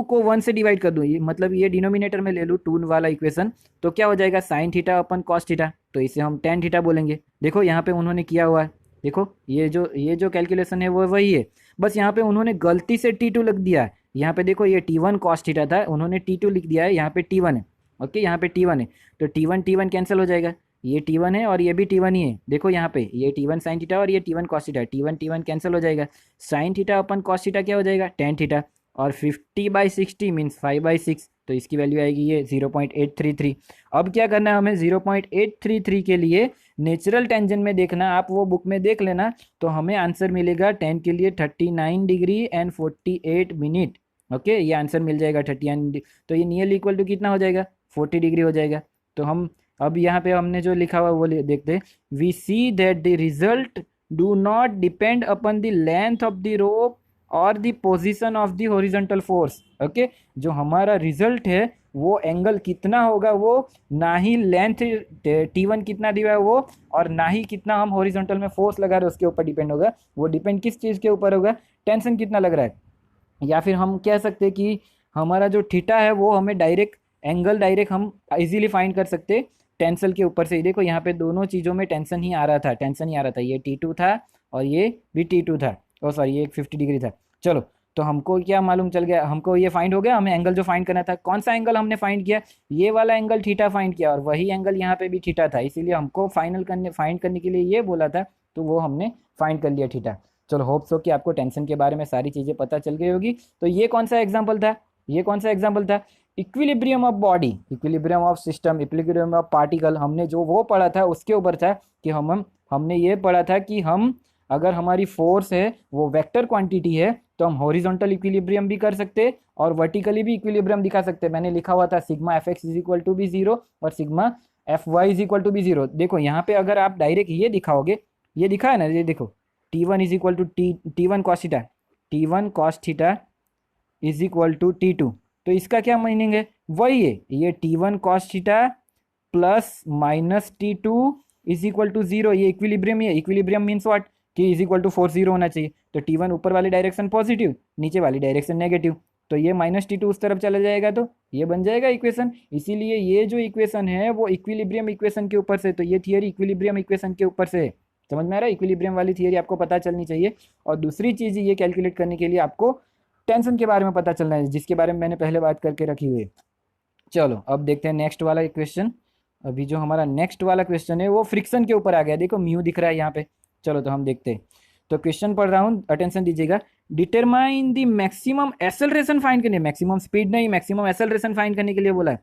को 1 से डिवाइड कर दूँ, ये मतलब ये डिनोमिनेटर में ले लूँ 2 वाला इक्वेशन, तो क्या हो जाएगा sine theta upon cos theta, तो इसे हम टेन थीटा बोलेंगे। देखो यहाँ पे उन्होंने किया हुआ है, देखो ये जो कैलकुलेशन है वो वही है, बस यहाँ पे उन्होंने गलती से T2 लिख दिया है। यहाँ पे देखो ये T1 कॉस थीटा था, उन्होंने T2 लिख दिया है, यहाँ पे T1 है। ओके, यहाँ पे T1 है, तो T1 कैंसिल हो जाएगा, ये T1 है और ये भी T1 ही है। देखो यहाँ पे ये T1 साइन थीटा और ये T1 cos theta, T1 cancel हो जाएगा, sine theta upon cos theta क्या हो जाएगा टेन थीटा, और 50/60 मीन्स 5/6, तो इसकी वैल्यू आएगी ये 0.833। अब क्या करना है हमें, 0.833 के लिए नेचुरल टेंजेंट में देखना, आप वो बुक में देख लेना, तो हमें आंसर मिलेगा 10 के लिए 39 डिग्री एंड 48 मिनट। ओके, ये आंसर मिल जाएगा 39, तो ये नियरली इक्वल टू कितना हो जाएगा 40 डिग्री हो जाएगा। तो हम अब यहाँ पे हमने जो लिखा हुआ वो देखते हैं, we see that the result do not depend upon the length of the rope और the position of the horizontal force. Okay, जो हमारा रिजल्ट है वो एंगल कितना होगा, वो ना ही लेंथ T1 कितना दिया है वो, और ना ही कितना हम हॉरिजॉन्टल में फोर्स लगा रहे हैं उसके ऊपर डिपेंड होगा। वो डिपेंड किस चीज़ के ऊपर होगा, टेंशन कितना लग रहा है। या फिर हम कह सकते हैं कि हमारा जो थीटा है वो हमें डायरेक्ट एंगल डायरेक्ट हम इजीली फाइंड कर सकते टेंशन के ऊपर से ही। देखो यहाँ पे दोनों चीज़ों में टेंशन ही आ रहा था, ये T2 था और ये भी T2 था, ओ सॉरी ये 50 डिग्री था। चलो, तो हमको क्या मालूम चल गया, हमको ये फाइंड हो गया, हमें एंगल जो फाइंड करना था, कौन सा एंगल हमने फाइंड किया, ये वाला एंगल थीटा फाइंड किया, और वही एंगल यहाँ पे भी थीटा था, इसीलिए हमको फाइंड करने के लिए ये बोला था, तो वो हमने फाइंड कर लिया थीटा। चलो, होप सो कि आपको टेंशन के बारे में सारी चीज़ें पता चल गई होगी। तो ये कौन सा एग्जाम्पल था, equilibrium of body, equilibrium of system, equilibrium of particle, हमने जो वो पढ़ा था उसके ऊपर था कि हमने ये पढ़ा था कि हम अगर हमारी फोर्स है वो वेक्टर क्वांटिटी है तो हम हॉरिजॉन्टल इक्विलिब्रियम भी कर सकते और वर्टिकली भी इक्विलिब्रियम दिखा सकते। मैंने लिखा हुआ था sigma F X is equal to be zero और sigma F Y is equal to be zero. देखो यहाँ पे अगर आप डायरेक्ट ये दिखाओगे, ये दिखा है ना, ये देखो T1 is equal to T1 cos theta, T1 cos theta is equal to T2, तो इसका क्या मीनिंग है, वही है ये T1 cos theta plus minus T2 is equal to zero, ये इक्विलिब्रियम ही है। इक्विलिब्रियम मीन्स व्हाट, कि is equal to force zero होना चाहिए, तो T1 ऊपर वाली डायरेक्शन पॉजिटिव, नीचे वाली डायरेक्शन नेगेटिव, तो ये माइनस T2 उस तरफ चला जाएगा, तो ये बन जाएगा इक्वेशन। इसीलिए ये जो इक्वेशन है वो इक्विलिब्रियम इक्वेशन के ऊपर से, तो ये थियरी इक्विलिब्रियम इक्वेशन के ऊपर से है। समझ में आ रहा है, इक्विलिब्रियम वाली थियरी आपको पता चलनी चाहिए। और दूसरी चीज़ ये कैलकुलेट करने के लिए आपको टेंशन के बारे में पता चलना है, जिसके बारे में मैंने पहले बात करके रखी हुई है। चलो, अब देखते हैं नेक्स्ट वाला क्वेश्चन। अभी जो हमारा नेक्स्ट वाला क्वेश्चन है वो फ्रिक्शन के ऊपर आ गया, देखो म्यू दिख रहा है यहाँ पे। चलो, तो हम देखते हैं, तो क्वेश्चन पढ़ रहा हूँ, अटेंशन दीजिएगा। Determine the maximum acceleration find करने, मैक्सिमम स्पीड नहीं, मैक्सिमम एक्सेलरेशन फाइंड करने के लिए बोला है,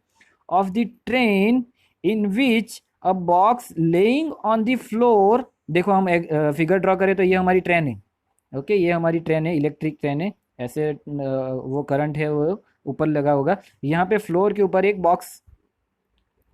of the train in which a box laying on the floor. देखो हम फिगर ड्रॉ करें तो ये हमारी ट्रेन है। ओके, ये हमारी ट्रेन है, इलेक्ट्रिक ट्रेन है, ऐसे वो करंट है वो ऊपर लगा होगा, यहाँ पे फ्लोर के ऊपर एक बॉक्स,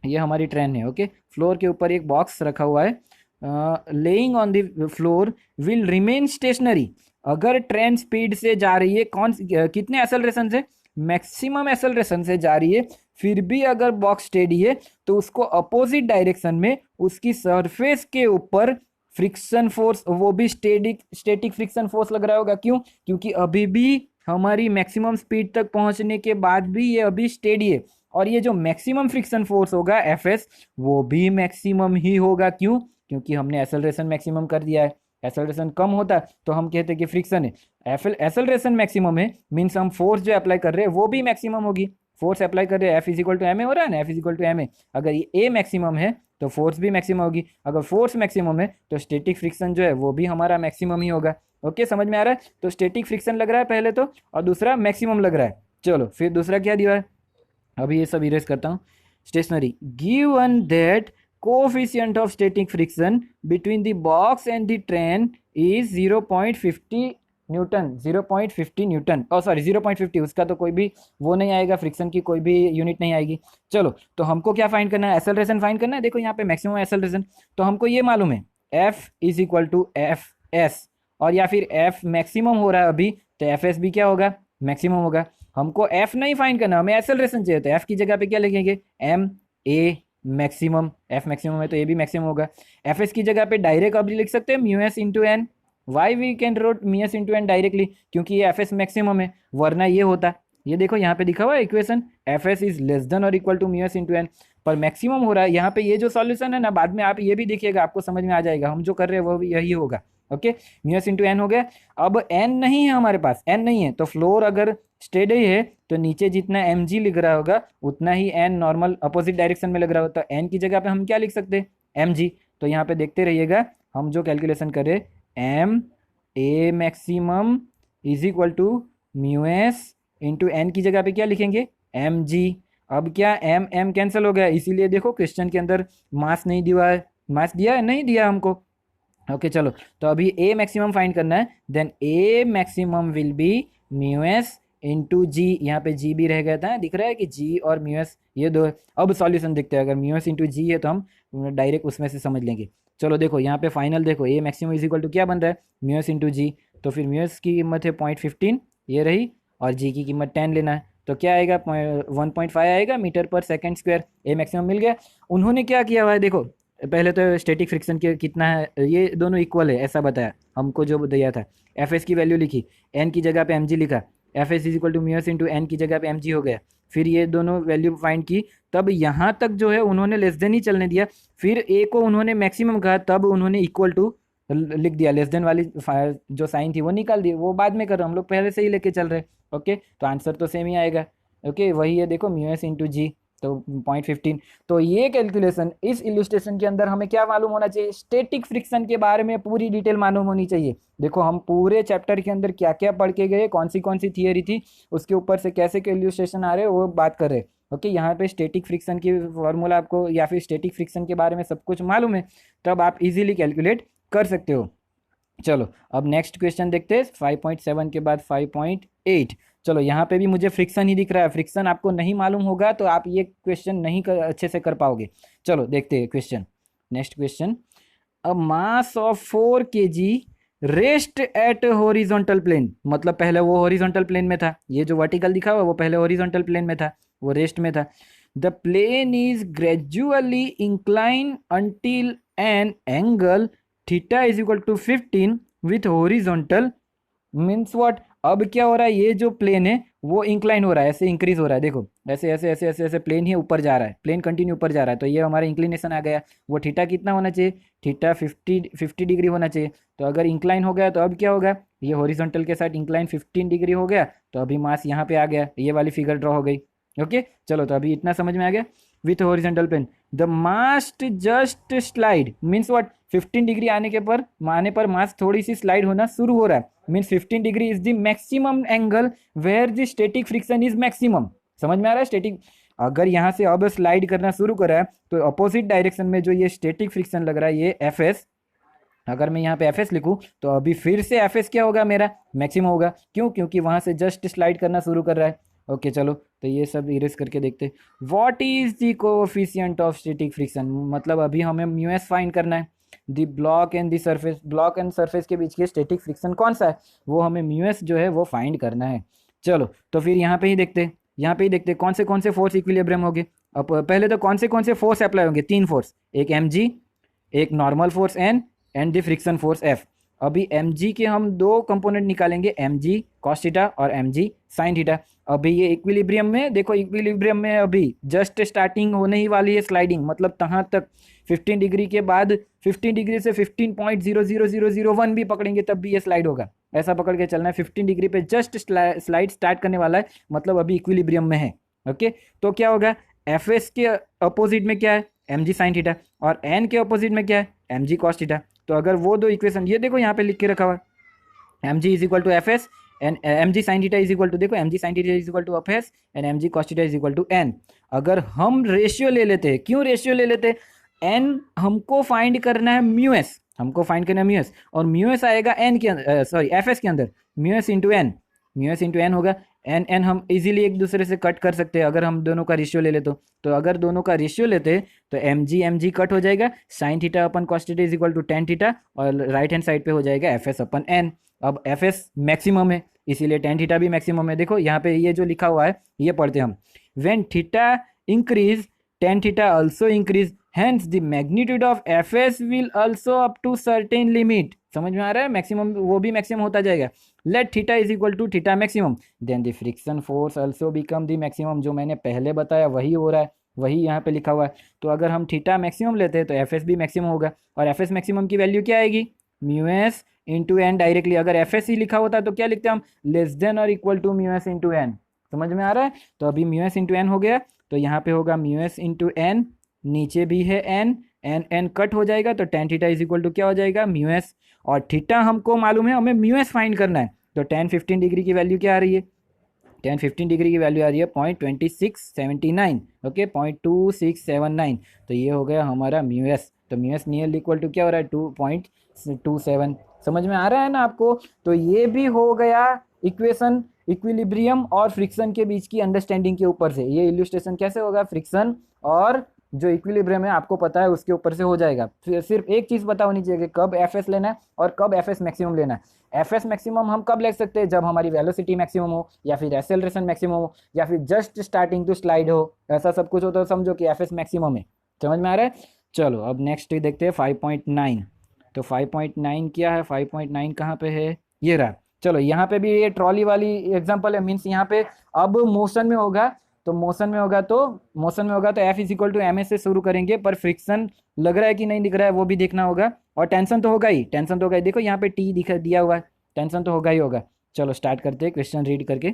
ये हमारी ट्रेन है। ओके, फ्लोर के ऊपर एक बॉक्स रखा हुआ है, laying on the floor will remain stationery. अगर ट्रेन स्पीड से जा रही है, कितने एक्सेलरेशन से, मैक्सिमम एक्सेलरेशन से जा रही है, फिर भी अगर बॉक्स स्टेडी है तो उसको अपोजिट डायरेक्शन में उसकी सरफेस के ऊपर फ्रिक्शन फोर्स, वो भी स्टेटिक फ्रिक्शन फोर्स लग रहा होगा। क्यों, क्योंकि अभी भी हमारी मैक्सिमम स्पीड तक पहुंचने के बाद भी ये अभी स्टेडी है, और ये जो मैक्सिमम फ्रिक्शन फोर्स होगा एफएस, वो भी मैक्सिमम ही होगा। क्यों, क्योंकि हमने एक्सेलरेशन मैक्सिमम कर दिया है। एक्सेलरेशन कम होता तो हम कहते कि फ्रिक्शन है, एक्सेलरेशन मैक्सिमम है, मीन्स हम फोर्स जो अप्लाई कर रहे हैं वो भी मैक्सिमम होगी। फोर्स अप्लाई कर रहे हैं, F is equal to M A हो रहा है ना, F is equal to M A, अगर ये ए मैक्सिमम है तो फोर्स भी मैक्सिमम होगी, अगर फोर्स मैक्सिमम है तो स्टैटिक फ्रिक्शन जो है वो भी हमारा मैक्सिमम ही होगा। ओके, समझ में आ रहा है, तो स्टैटिक फ्रिक्शन लग रहा है पहले तो, और दूसरा मैक्सिमम लग रहा है। चलो, फिर दूसरा क्या दिया है, अभी ये सब इरेज करता हूँ। Stationary, given that coefficient of static friction between the box and the train is 0.50 newton, 0.50 newton, oh sorry 0.50, उसका तो कोई भी वो नहीं आएगा, फ्रिक्शन की कोई भी यूनिट नहीं आएगी। चलो, तो हमको क्या फाइंड करना है, एक्सेलरेशन फाइंड करना है। देखो यहाँ पे मैक्सिमम एक्सेलरेशन, तो हमको ये मालूम है F is equal to F S, और या फिर एफ मैक्सिमम हो रहा है अभी, तो एफ एस भी क्या होगा, मैक्सिमम होगा। हमको एफ नहीं फाइंड करना, हमें एक्सेलरेशन चाहिए, तो एफ की जगह पे क्या लिखेंगे, M A maximum, F maximum है तो ए भी मैक्सिमम होगा। एफ एस की जगह पे डायरेक्ट अभी लिख सकते हैं mu S into N, why we can wrote mu S into N directly, क्योंकि ये एफ एस मैक्सिमम है, वरना ये होता, ये देखो यहाँ पे दिखा हुआ है equation, F S is less than और equal to mu S into N, पर मैक्सिमम हो रहा है यहाँ पे। ये जो सॉल्यूशन है ना, बाद में आप ये भी देखिएगा, आपको समझ में आ जाएगा, हम जो कर रहे हैं वो भी यही होगा। Okay, mu S into N हो गया। अब एन नहीं है हमारे पास, एन नहीं है, तो फ्लोर अगर स्टेडी है तो नीचे जितना एम जी लिख रहा होगा उतना ही एन नॉर्मल अपोजिट डायरेक्शन में लग रहा होता है। एन की जगह पे हम क्या लिख सकते हैं, एम जी। तो यहाँ पे देखते रहिएगा, हम जो कैलकुलेशन करें, M A maximum is equal to mu S into N की जगह पे क्या लिखेंगे, एम जी। अब क्या एम एम कैंसिल हो गया, इसीलिए देखो क्वेश्चन के अंदर मास नहीं दिया है, मास दिया है, नहीं दिया हमको। ओके चलो, तो अभी ए मैक्सिमम फाइंड करना है, then A maximum will be mu S into G. यहाँ पे जी भी रह गया था, दिख रहा है कि जी और म्यू एस ये दो है। अब सॉल्यूशन देखते हैं, अगर म्यू एस इंटू जी है तो हम डायरेक्ट उसमें से समझ लेंगे। चलो देखो यहाँ पे फाइनल देखो, ए मैक्सिमम इज इक्वल टू क्या बन रहा है, म्यू एस इंटू जी। तो फिर म्यू एस की कीमत है 0.15 ये रही, और जी की कीमत 10 लेना है, तो क्या आएगा 1.5 आएगा मीटर पर सेकेंड स्क्वायर। ए मैक्सिमम मिल गया। उन्होंने क्या किया हुआ है देखो, पहले तो स्टैटिक फ्रिक्शन के कितना है, ये दोनों इक्वल है ऐसा बताया हमको जो दिया था। एफ एस की वैल्यू लिखी, एन की जगह पे एम जी लिखा, F S is equal to mu S into N की जगह पे एम जी हो गया। फिर ये दोनों वैल्यू फाइंड की, तब यहाँ तक जो है उन्होंने लेस देन ही चलने दिया, फिर ए को उन्होंने मैक्सिमम कहा, तब उन्होंने इक्वल टू लिख दिया, लेस देन वाली जो साइन थी वो निकाल दी, वो बाद में कर रहे हम लोग पहले से ही लेके चल रहे। ओके, तो आंसर तो सेम ही आएगा। ओके, वही है देखो, म्यू एस इंटू जी, तो 0.15। तो ये कैलकुलेशन इस इलस्ट्रेशन के अंदर हमें क्या मालूम होना चाहिए, स्टैटिक फ्रिक्शन के बारे में पूरी डिटेल मालूम होनी चाहिए। देखो हम पूरे चैप्टर के अंदर क्या क्या पढ़ के गए, कौन सी थियरी थी, उसके ऊपर से कैसे के इलस्ट्रेशन आ रहे हैं वो बात कर रहे हैं। ओके, यहाँ पे स्टैटिक फ्रिक्शन की फॉर्मूला आपको या फिर स्टैटिक फ्रिक्शन के बारे में सब कुछ मालूम है, तब आप इजीली कैलकुलेट कर सकते हो। चलो अब नेक्स्ट क्वेश्चन देखते हैं, 5.7 के बाद 5.8। चलो यहाँ पे भी मुझे फ्रिक्शन ही दिख रहा है, फ्रिक्शन आपको नहीं मालूम होगा तो आप ये क्वेश्चन नहीं अच्छे से कर पाओगे। चलो देखते हैं question, next question. A mass of 4 kg rest at horizontal plane, मतलब पहले वो हॉरिजॉन्टल प्लेन में था, ये जो वर्टिकल दिखा हुआ वो पहले हॉरिजॉन्टल प्लेन में था, वो रेस्ट में था। The plane is gradually incline until an angle theta is equal to 15 with horizontal means what. अब क्या हो रहा है, ये जो प्लेन है वो इंक्लाइन हो रहा है, ऐसे इंक्रीज हो रहा है, देखो ऐसे ऐसे ऐसे ऐसे ऐसे प्लेन ही ऊपर जा रहा है, प्लेन कंटिन्यू ऊपर जा रहा है, तो ये हमारा इंक्लिनेशन आ गया। वो थीटा कितना होना चाहिए, थीटा 50 डिग्री होना चाहिए। तो अगर इंक्लाइन हो गया तो अब क्या होगा, ये हॉरिजॉन्टल के साथ इंक्लाइन 15 डिग्री हो गया, तो अभी मास यहाँ पे आ गया, ये वाली फिगर ड्रॉ हो गई। ओके चलो, तो अभी इतना समझ में आ गया। With horizontal plane the mass just slide means what, 15 degree आने पर मास थोड़ी सी स्लाइड होना शुरू हो रहा है, means 15 degree is the maximum angle where the static friction is maximum. समझ में आ रहा है, स्टैटिक अगर यहाँ से अब स्लाइड करना शुरू कर रहा है तो अपोजिट डायरेक्शन में जो ये स्टैटिक फ्रिक्शन लग रहा है, ये एफ एस, अगर मैं यहाँ पे एफ एस लिखूँ तो अभी फिर से एफ एस क्या होगा, मेरा मैक्सिमम होगा। क्यों, क्योंकि वहाँ से जस्ट स्लाइड करना शुरू कर रहा है। ओके चलो, तो ये सब इरेज करके देखते। What is the coefficient of static friction, मतलब अभी हमें म्यू एस फाइंड करना है। The block and the surface, block and surface के बीच के स्टैटिक फ्रिक्शन कौन सा है, वो हमें म्यू एस जो है वो फाइंड करना है। चलो तो फिर यहाँ पे ही देखते, यहाँ पे ही देखते कौन से फोर्स इक्विलिब्रियम होंगे। अब पहले तो कौन से फोर्स अप्लाई होंगे, 3 फोर्स, एक एम जी, एक normal force N and the friction force F. अभी एम जी के हम 2 कंपोनेंट निकालेंगे, एम जी कॉस थीटा और एम जी साइन थीटा। अभी ये इक्विलिब्रियम में देखो, इक्विलिब्रियम में अभी जस्ट स्टार्टिंग होने ही वाली है स्लाइडिंग, मतलब तहाँ तक 15 डिग्री के बाद 15 डिग्री से 15.00001 भी पकड़ेंगे तब भी ये स्लाइड होगा, ऐसा पकड़ के चलना है। 15 डिग्री पे जस्ट स्लाइड स्टार्ट करने वाला है, मतलब अभी इक्विलिब्रियम में है। ओके, तो क्या होगा, एफ एस के अपोजिट में क्या है, एम जी साइन थीटा, और एन के अपोजिट में क्या है, एम जी कॉस थीटा। तो अगर वो 2 इक्वेशन, ये देखो यहाँ पे लिख के रखा हुआ है, M G is equal to F S and M G sine theta is equal to, देखो M G sine theta is equal to F S and M G cos theta is equal to N. अगर हम ratio ले लेते हैं, क्यों ratio ले लेते हैं, एन हमको फाइंड करना है म्यू एस, हमको फाइंड करना है म्यू एस, और म्यू एस आएगा एन के अंदर, सॉरी एफ एस के अंदर, mu S into N, mu S into N होगा। एन एन हम इजीली एक दूसरे से कट कर सकते हैं अगर हम दोनों का रेशियो ले ले तो अगर दोनों का रेशियो लेते तो एम जी कट हो जाएगा, sine theta upon cos theta is equal to tan theta, और राइट हैंड साइड पे हो जाएगा एफ एस अपन एन। अब एफ एस मैक्सिमम है इसीलिए टेन थीटा भी मैक्सिमम है। देखो यहाँ पे ये जो लिखा हुआ है ये पढ़ते हम, when theta increase tan theta also increase, hence the magnitude of F S will also up to certain limit. समझ में आ रहा है, मैक्सिमम वो भी मैक्सिमम होता जाएगा। Let theta is equal to theta maximum, then the friction force also become the maximum. जो मैंने पहले बताया वही हो रहा है, वही यहाँ पे लिखा हुआ है। तो अगर हम थीटा मैक्सिमम लेते हैं तो एफ एस भी मैक्सिमम होगा, और एफ एस मैक्सिमम की वैल्यू क्या आएगी, mu S into N directly. अगर एफ एस ही लिखा होता तो क्या लिखते हम, लेस देन और equal to mu S into N. समझ में आ रहा है। तो अभी म्यू एस इंटू एन हो गया, तो यहाँ पे होगा म्यू एस इंटू एन, नीचे भी है एन, एन एन कट हो जाएगा, तो tan theta is equal to क्या हो जाएगा, म्यू एस। और थीटा हमको मालूम है, हमें म्यू एस फाइंड करना है। तो 10-15 डिग्री की वैल्यू क्या आ रही है, 10-15 डिग्री की वैल्यू आ रही है 0.2679, ओके 0.2679। तो ये हो गया हमारा म्यू एस। तो mu S near equal to क्या हो रहा है, 2.27। समझ में आ रहा है ना आपको। तो ये भी हो गया इक्वेशन इक्विलिब्रियम और फ्रिक्शन के बीच की अंडरस्टैंडिंग के ऊपर से। ये इल्यूस्ट्रेशन कैसे होगा, फ्रिक्शन और जो इक्विलिब्रियम है आपको पता है उसके ऊपर से हो जाएगा। फिर सिर्फ एक चीज़ पता होनी चाहिए कि कब एफ एस लेना है और कब एफ एस मैक्सिमम लेना है। एफ एस मैक्सिमम हम कब ले सकते हैं, जब हमारी वेलोसिटी मैक्सिमम हो, या फिर एक्सेलरेशन मैक्सिमम हो, या फिर जस्ट स्टार्टिंग टू स्लाइड हो, ऐसा सब कुछ हो तो समझो कि एफ एस मैक्सिमम है। समझ में आ रहा है। चलो अब नेक्स्ट देखते हैं 5.9। तो 5.9 क्या है, 5.9 कहाँ पे है, ये रहा। चलो यहाँ पे भी ये ट्रॉली वाली एग्जांपल है, मीन्स यहाँ पे अब मोशन में होगा। तो मोशन में होगा तो F is equal to M S से शुरू करेंगे, पर फ्रिक्शन लग रहा है कि नहीं दिख रहा है वो भी देखना होगा, और टेंशन तो होगा ही, टेंशन तो होगा ही। देखो यहाँ पे टी दिया हुआ है, टेंशन तो होगा ही होगा। चलो स्टार्ट करते हैं क्वेश्चन रीड करके।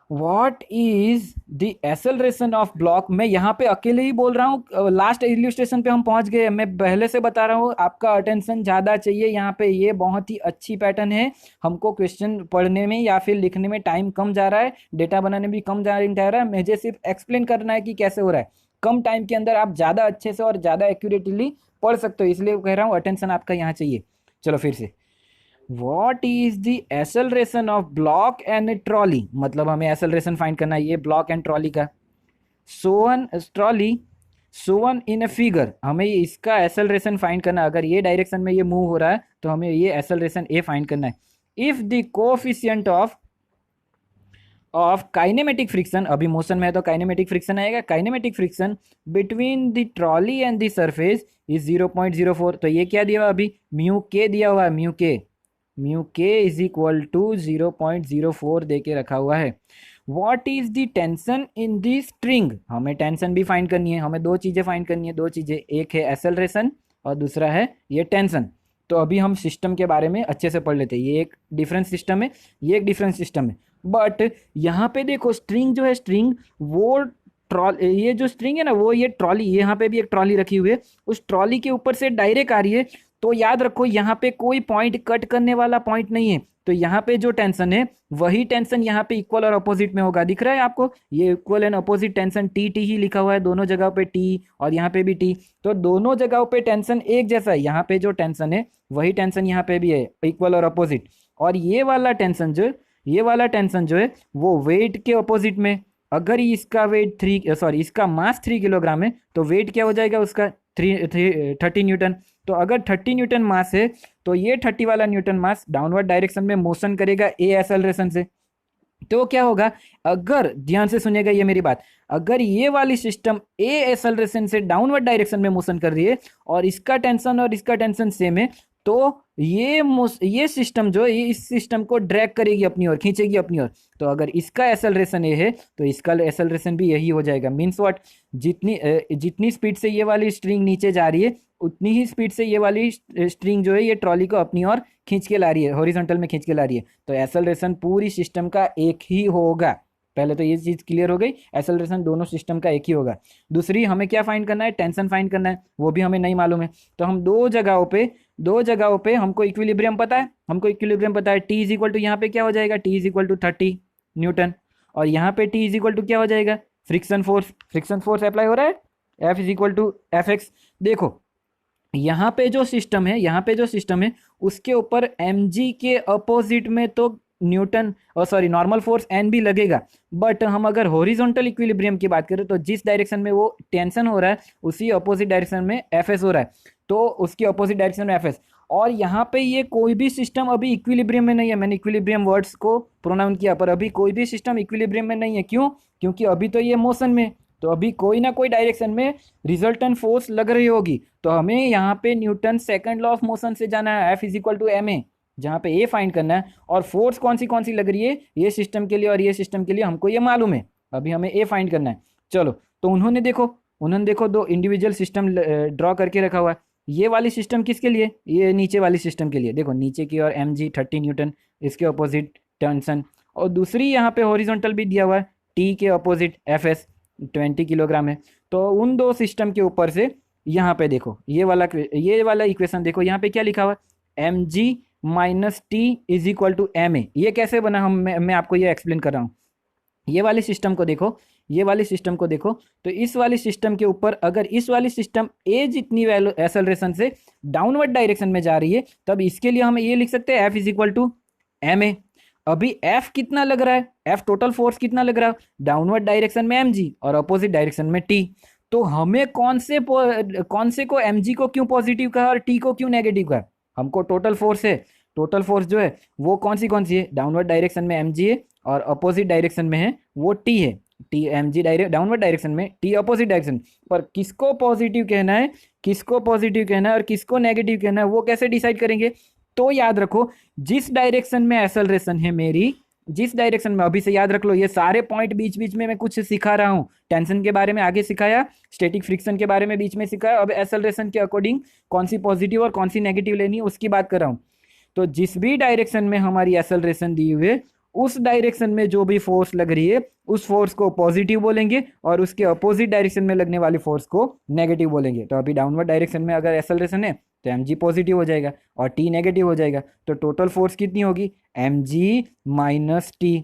What is the acceleration of block. मैं यहाँ पे अकेले ही बोल रहा हूँ, लास्ट इल्यूस्ट्रेशन पे हम पहुंच गए। मैं पहले से बता रहा हूँ, आपका अटेंशन ज़्यादा चाहिए यहाँ पे। ये बहुत ही अच्छी पैटर्न है, हमको क्वेश्चन पढ़ने में या फिर लिखने में टाइम कम जा रहा है, डेटा बनाने में भी कम जा रहा है। मुझे सिर्फ एक्सप्लेन करना है कि कैसे हो रहा है। कम टाइम के अंदर आप ज़्यादा अच्छे से और ज़्यादा एक्यूरेटली पढ़ सकते हो, इसलिए कह रहा हूँ अटेंशन आपका यहाँ चाहिए। चलो फिर से, what is the acceleration of block and trolley. मतलब हमें एक्सेलरेशन फाइंड करना है ये ब्लॉक एंड ट्रॉली का। सोवन trolley Sovan in a figure, हमें इसका एक्सेलरेशन फाइंड करना है। अगर ये डायरेक्शन में ये मूव हो रहा है तो हमें ये एक्सेलरेशन ए फाइंड करना है। If the coefficient of kinematic friction, अभी मोशन में है तो काइनेमेटिक फ्रिक्शन आएगा, kinematic friction between the trolley and the surface is 0.04। तो ये क्या दिया हुआ अभी, म्यू के दिया हुआ है, म्यू के इज इक्वल टू 0.04 दे के रखा हुआ है। What is the tension in the string, हमें टेंशन भी फाइंड करनी है। हमें दो चीजें फाइंड करनी है, दो चीजें, एक है एक्सेलरेशन और दूसरा है ये टेंशन। तो अभी हम सिस्टम के बारे में अच्छे से पढ़ लेते हैं। ये एक डिफरेंट सिस्टम है, ये एक डिफरेंट सिस्टम है। बट यहाँ पे देखो स्ट्रिंग जो है, स्ट्रिंग वो ये जो स्ट्रिंग है ना, वो ये ट्रॉली, यहाँ पे भी एक ट्रॉली रखी हुई है, उस ट्रॉली के ऊपर से डायरेक्ट आ रही है। तो याद रखो यहाँ पे कोई पॉइंट कट करने वाला पॉइंट नहीं है। तो यहाँ पे जो टेंशन है वही टेंशन यहाँ पे इक्वल और अपोजिट में होगा। दिख रहा है आपको, ये equal and opposite tension T T ही लिखा हुआ है दोनों जगह पे, टी और यहाँ पे भी टी। तो दोनों जगहों पे टेंशन एक जैसा है। यहाँ पे जो टेंशन है वही टेंशन यहाँ पे भी है, इक्वल और अपोजिट। और ये वाला टेंशन जो है वो वेट के अपोजिट में। अगर इसका वेट इसका मास 3 किलोग्राम है तो वेट क्या हो जाएगा उसका, 30 न्यूटन। तो अगर 30 न्यूटन मास है तो ये 30 वाला न्यूटन मास डाउनवर्ड डायरेक्शन में मोशन करेगा ए एक्सेलरेशन से। तो क्या होगा, अगर ध्यान से सुनिएगा ये मेरी बात, अगर ये वाली सिस्टम ए एक्सेलरेशन से डाउनवर्ड डायरेक्शन में मोशन कर रही है और इसका टेंशन सेम है, तो ये सिस्टम जो है इस सिस्टम को ड्रैग करेगी अपनी ओर, खींचेगी अपनी ओर। तो अगर इसका एक्सेलरेशन ये है तो इसका एक्सेलरेशन भी यही हो जाएगा। मीन्स व्हाट, जितनी स्पीड से ये वाली स्ट्रिंग नीचे जा रही है उतनी ही स्पीड से ये वाली स्ट्रिंग जो है ये ट्रॉली को अपनी ओर खींच के ला रही है, हॉरिजॉन्टल में खींच के ला रही है। तो एक्सेलरेशन पूरी सिस्टम का एक ही होगा। पहले तो ये चीज़ क्लियर हो गई, एक्सेलरेशन दोनों सिस्टम का एक ही होगा। दूसरी हमें क्या फाइंड करना है, टेंशन फाइंड करना है, वो भी हमें नहीं मालूम है। तो हम दो जगहों पे हमको इक्विलिब्रियम पता है। टी इज इक्वल टू यहाँ पे क्या हो जाएगा, T is equal to 30 newton, और यहाँ पे टी इज इक्वल टू क्या हो जाएगा, फ्रिक्शन फोर्स अप्लाई हो रहा है, F is equal to F X. देखो यहाँ पे जो सिस्टम है उसके ऊपर mg के अपोजिट में तो नॉर्मल फोर्स n भी लगेगा। बट हम अगर हॉरिजॉन्टल इक्विलिब्रियम की बात करें तो जिस डायरेक्शन में वो टेंशन हो रहा है उसी अपोजिट डायरेक्शन में एफ हो रहा है, तो उसकी अपोजिट डायरेक्शन में एफ। और यहाँ पे ये कोई भी सिस्टम अभी इक्विलिब्रियम में नहीं है। मैंने इक्विलिब्रियम वर्ड्स को प्रोनाउंस किया, पर अभी कोई भी सिस्टम इक्विलिब्रियम में नहीं है। क्यों? क्योंकि अभी तो ये मोशन में, तो अभी कोई ना कोई डायरेक्शन में रिजल्टेंट फोर्स लग रही होगी। तो हमें यहाँ पे Newton second law of motion से जाना है, F is equal to M A, जहाँ पे ए फाइंड करना है। और फोर्स कौन सी लग रही है ये सिस्टम के लिए और ये सिस्टम के लिए, हमको ये मालूम है। अभी हमें ए फाइंड करना है। चलो, तो उन्होंने देखो दो इंडिविजुअल सिस्टम ड्रॉ करके रखा हुआ है। ये वाली सिस्टम किसके लिए? ये नीचे वाली सिस्टम के लिए। देखो नीचे की ओर एम जी 30 न्यूटन, इसके अपोजिट टेंशन। और दूसरी यहाँ पे हॉरिजॉन्टल भी दिया हुआ है, टी के अपोजिट एफ एस 20 किलोग्राम है। तो उन दो सिस्टम के ऊपर से यहाँ पे देखो ये वाला इक्वेशन देखो, यहाँ पे क्या लिखा हुआ है, M G minus T is equal to M A. ये कैसे बना, मैं आपको ये एक्सप्लेन कर रहा हूँ। ये वाले सिस्टम को देखो, ये वाले सिस्टम को देखो, तो इस वाले सिस्टम के ऊपर अगर इस वाली सिस्टम ए जितनी वैल्यू एक्सेलरेशन से डाउनवर्ड डायरेक्शन में जा रही है, तब इसके लिए हम ये लिख सकते हैं F is equal to M A. अभी एफ कितना लग रहा है, एफ टोटल फोर्स कितना लग रहा है, डाउनवर्ड डायरेक्शन में एम जी और अपोजिट डायरेक्शन में टी। तो हमें कौन से को एम जी को क्यों पॉजिटिव कहा और टी को क्यों नेगेटिव कहा? हमको टोटल फोर्स है, टोटल फोर्स जो है वो कौन सी है, डाउनवर्ड डायरेक्शन में एम जी है और अपोजिट डायरेक्शन में है वो टी है। T M G downward direction में, टी अपोजिट डायरेक्शन। पर किसको पॉजिटिव कहना है, किसको पॉजिटिव कहना है और किसको नेगेटिव कहना है, वो कैसे डिसाइड करेंगे? तो याद रखो, जिस डायरेक्शन में एक्सेलरेशन है मेरी, जिस डायरेक्शन में, अभी से याद रख लो, ये सारे पॉइंट बीच बीच में मैं कुछ सिखा रहा हूँ। टेंशन के बारे में आगे सिखाया, स्टैटिक फ्रिक्शन के बारे में बीच में सिखाया, अब एक्सेलरेशन के अकॉर्डिंग कौन सी पॉजिटिव और कौन सी नेगेटिव लेनी है उसकी बात कर रहा हूँ। तो जिस भी डायरेक्शन में हमारी एक्सेलरेशन दी हुई है, उस डायरेक्शन में जो भी फोर्स लग रही है उस फोर्स को पॉजिटिव बोलेंगे और उसके अपोजिट डायरेक्शन में लगने वाली फोर्स को नेगेटिव बोलेंगे। तो अभी डाउनवर्ड डायरेक्शन में अगर एक्सेलरेशन है तो एम जी पॉजिटिव हो जाएगा और टी नेगेटिव हो जाएगा। तो टोटल फोर्स कितनी होगी, एम जी माइनस टी।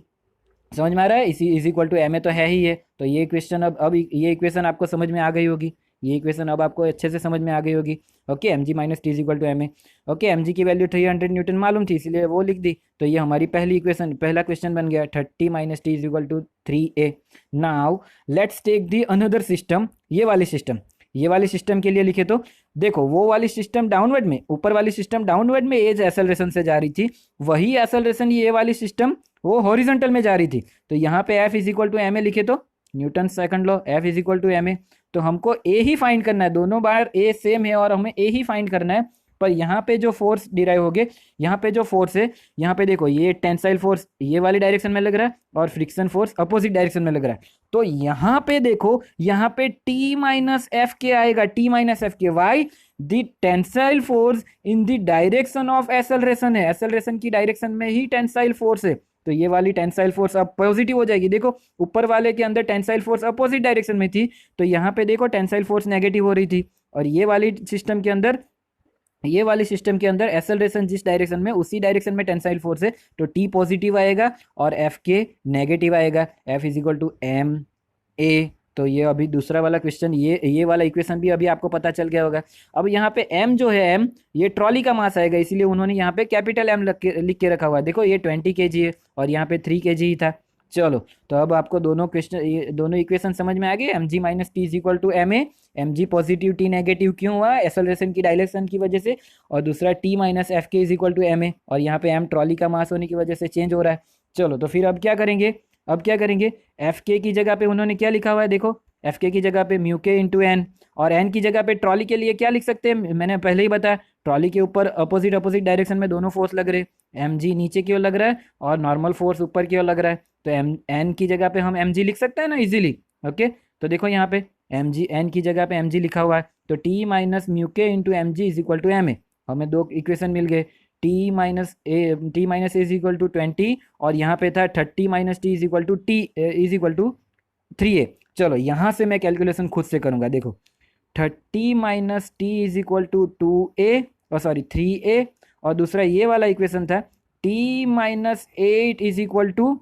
समझ में आ रहा है? इसी is equal to M A तो है ही है। तो ये क्वेश्चन अब ये इक्वेशन आपको समझ में आ गई होगी, ये इक्वेशन अब आपको अच्छे से समझ में आ गई होगी। Okay, M G minus T is equal to M A. Okay, M G की वैल्यू 300 न्यूटन मालूम थी, इसलिए वो लिख दी। तो ये हमारी पहली इक्वेशन, पहला क्वेश्चन बन गया, 30 minus T is equal to 3a। Now let's take the another system, ये वाली सिस्टम के लिए लिखे तो देखो, वो वाली सिस्टम डाउनवर्ड में, ऊपर वाली सिस्टम डाउनवर्ड में एज एक्सेलरेशन से जा रही थी, वही एक्सेलरेशन ये वाली सिस्टम वो हॉरिजॉन्टल में जा रही थी। तो यहाँ पे F is equal to M A लिखे तो Newton second law, F is equal to M A. तो हमको ए ही फाइंड करना है, दोनों बार ए सेम है और हमें ए ही फाइंड करना है। पर यहाँ पे जो फोर्स डिराइव हो गए, यहाँ पे जो फोर्स है, यहाँ पे देखो ये टेंसाइल फोर्स ये वाली डायरेक्शन में लग रहा है और फ्रिक्शन फोर्स अपोजिट डायरेक्शन में लग रहा है। तो यहाँ पे देखो, यहाँ पे टी माइनस एफ के आएगा, T minus F K. Why? The tensile force in the direction of acceleration है, एक्सेलरेशन की डायरेक्शन में ही टेंसाइल फोर्स है। तो ये वाली टेंसाइल फोर्स अब पॉजिटिव हो जाएगी। देखो ऊपर वाले के अंदर टेंसाइल फोर्स अपोजिट डायरेक्शन में थी, तो यहाँ पे देखो टेंसाइल फोर्स नेगेटिव हो रही थी। और ये वाली सिस्टम के अंदर एक्सेलरेशन जिस डायरेक्शन में, उसी डायरेक्शन में टेंसाइल फोर्स है, तो टी पॉजिटिव आएगा और एफ के नेगेटिव आएगा। F is equal to M A. तो ये अभी दूसरा वाला क्वेश्चन, ये वाला इक्वेशन भी अभी आपको पता चल गया होगा। अब यहाँ पे m जो है, m ये ट्रॉली का मास आएगा, इसीलिए उन्होंने यहाँ पे कैपिटल M लिख के रखा हुआ है। देखो ये 20 kg है और यहाँ पे 3 kg ही था। चलो, तो अब आपको दोनों इक्वेशन समझ में आ गए। M G minus T is equal to M A. M G positive, T negative क्यों हुआ? एक्सेलरेशन की डायरेक्शन की वजह से। और दूसरा T minus F K is equal to M A, और यहाँ पे एम ट्रॉली का मास होने की वजह से चेंज हो रहा है। चलो, तो फिर अब क्या करेंगे, एफ के की जगह पे उन्होंने क्या लिखा हुआ है, देखो एफ के की जगह पे म्यू के इंटू एन, और एन की जगह पे ट्रॉली के लिए क्या लिख सकते हैं, मैंने पहले ही बताया, ट्रॉली के ऊपर अपोजिट डायरेक्शन में दोनों फोर्स लग रहे हैं। एम जी नीचे की ओर लग रहा है और नॉर्मल फोर्स ऊपर की ओर लग रहा है। तो एम एन की जगह पे हम एम जी लिख सकते हैं ना इजीली। ओके, तो देखो यहाँ पे एम जी, एन की जगह पे एम जी लिखा हुआ है, तो T minus mu K into M G is equal to M A. हमें दो इक्वेशन मिल गए, T minus A is equal to 20 और यहाँ पे था 30 minus T is equal to 3a। चलो, यहाँ से मैं कैलकुलेशन खुद से करूँगा। देखो 30 minus T is equal to 2a, और सॉरी 3a, और दूसरा ये वाला इक्वेशन था t minus 8 is equal to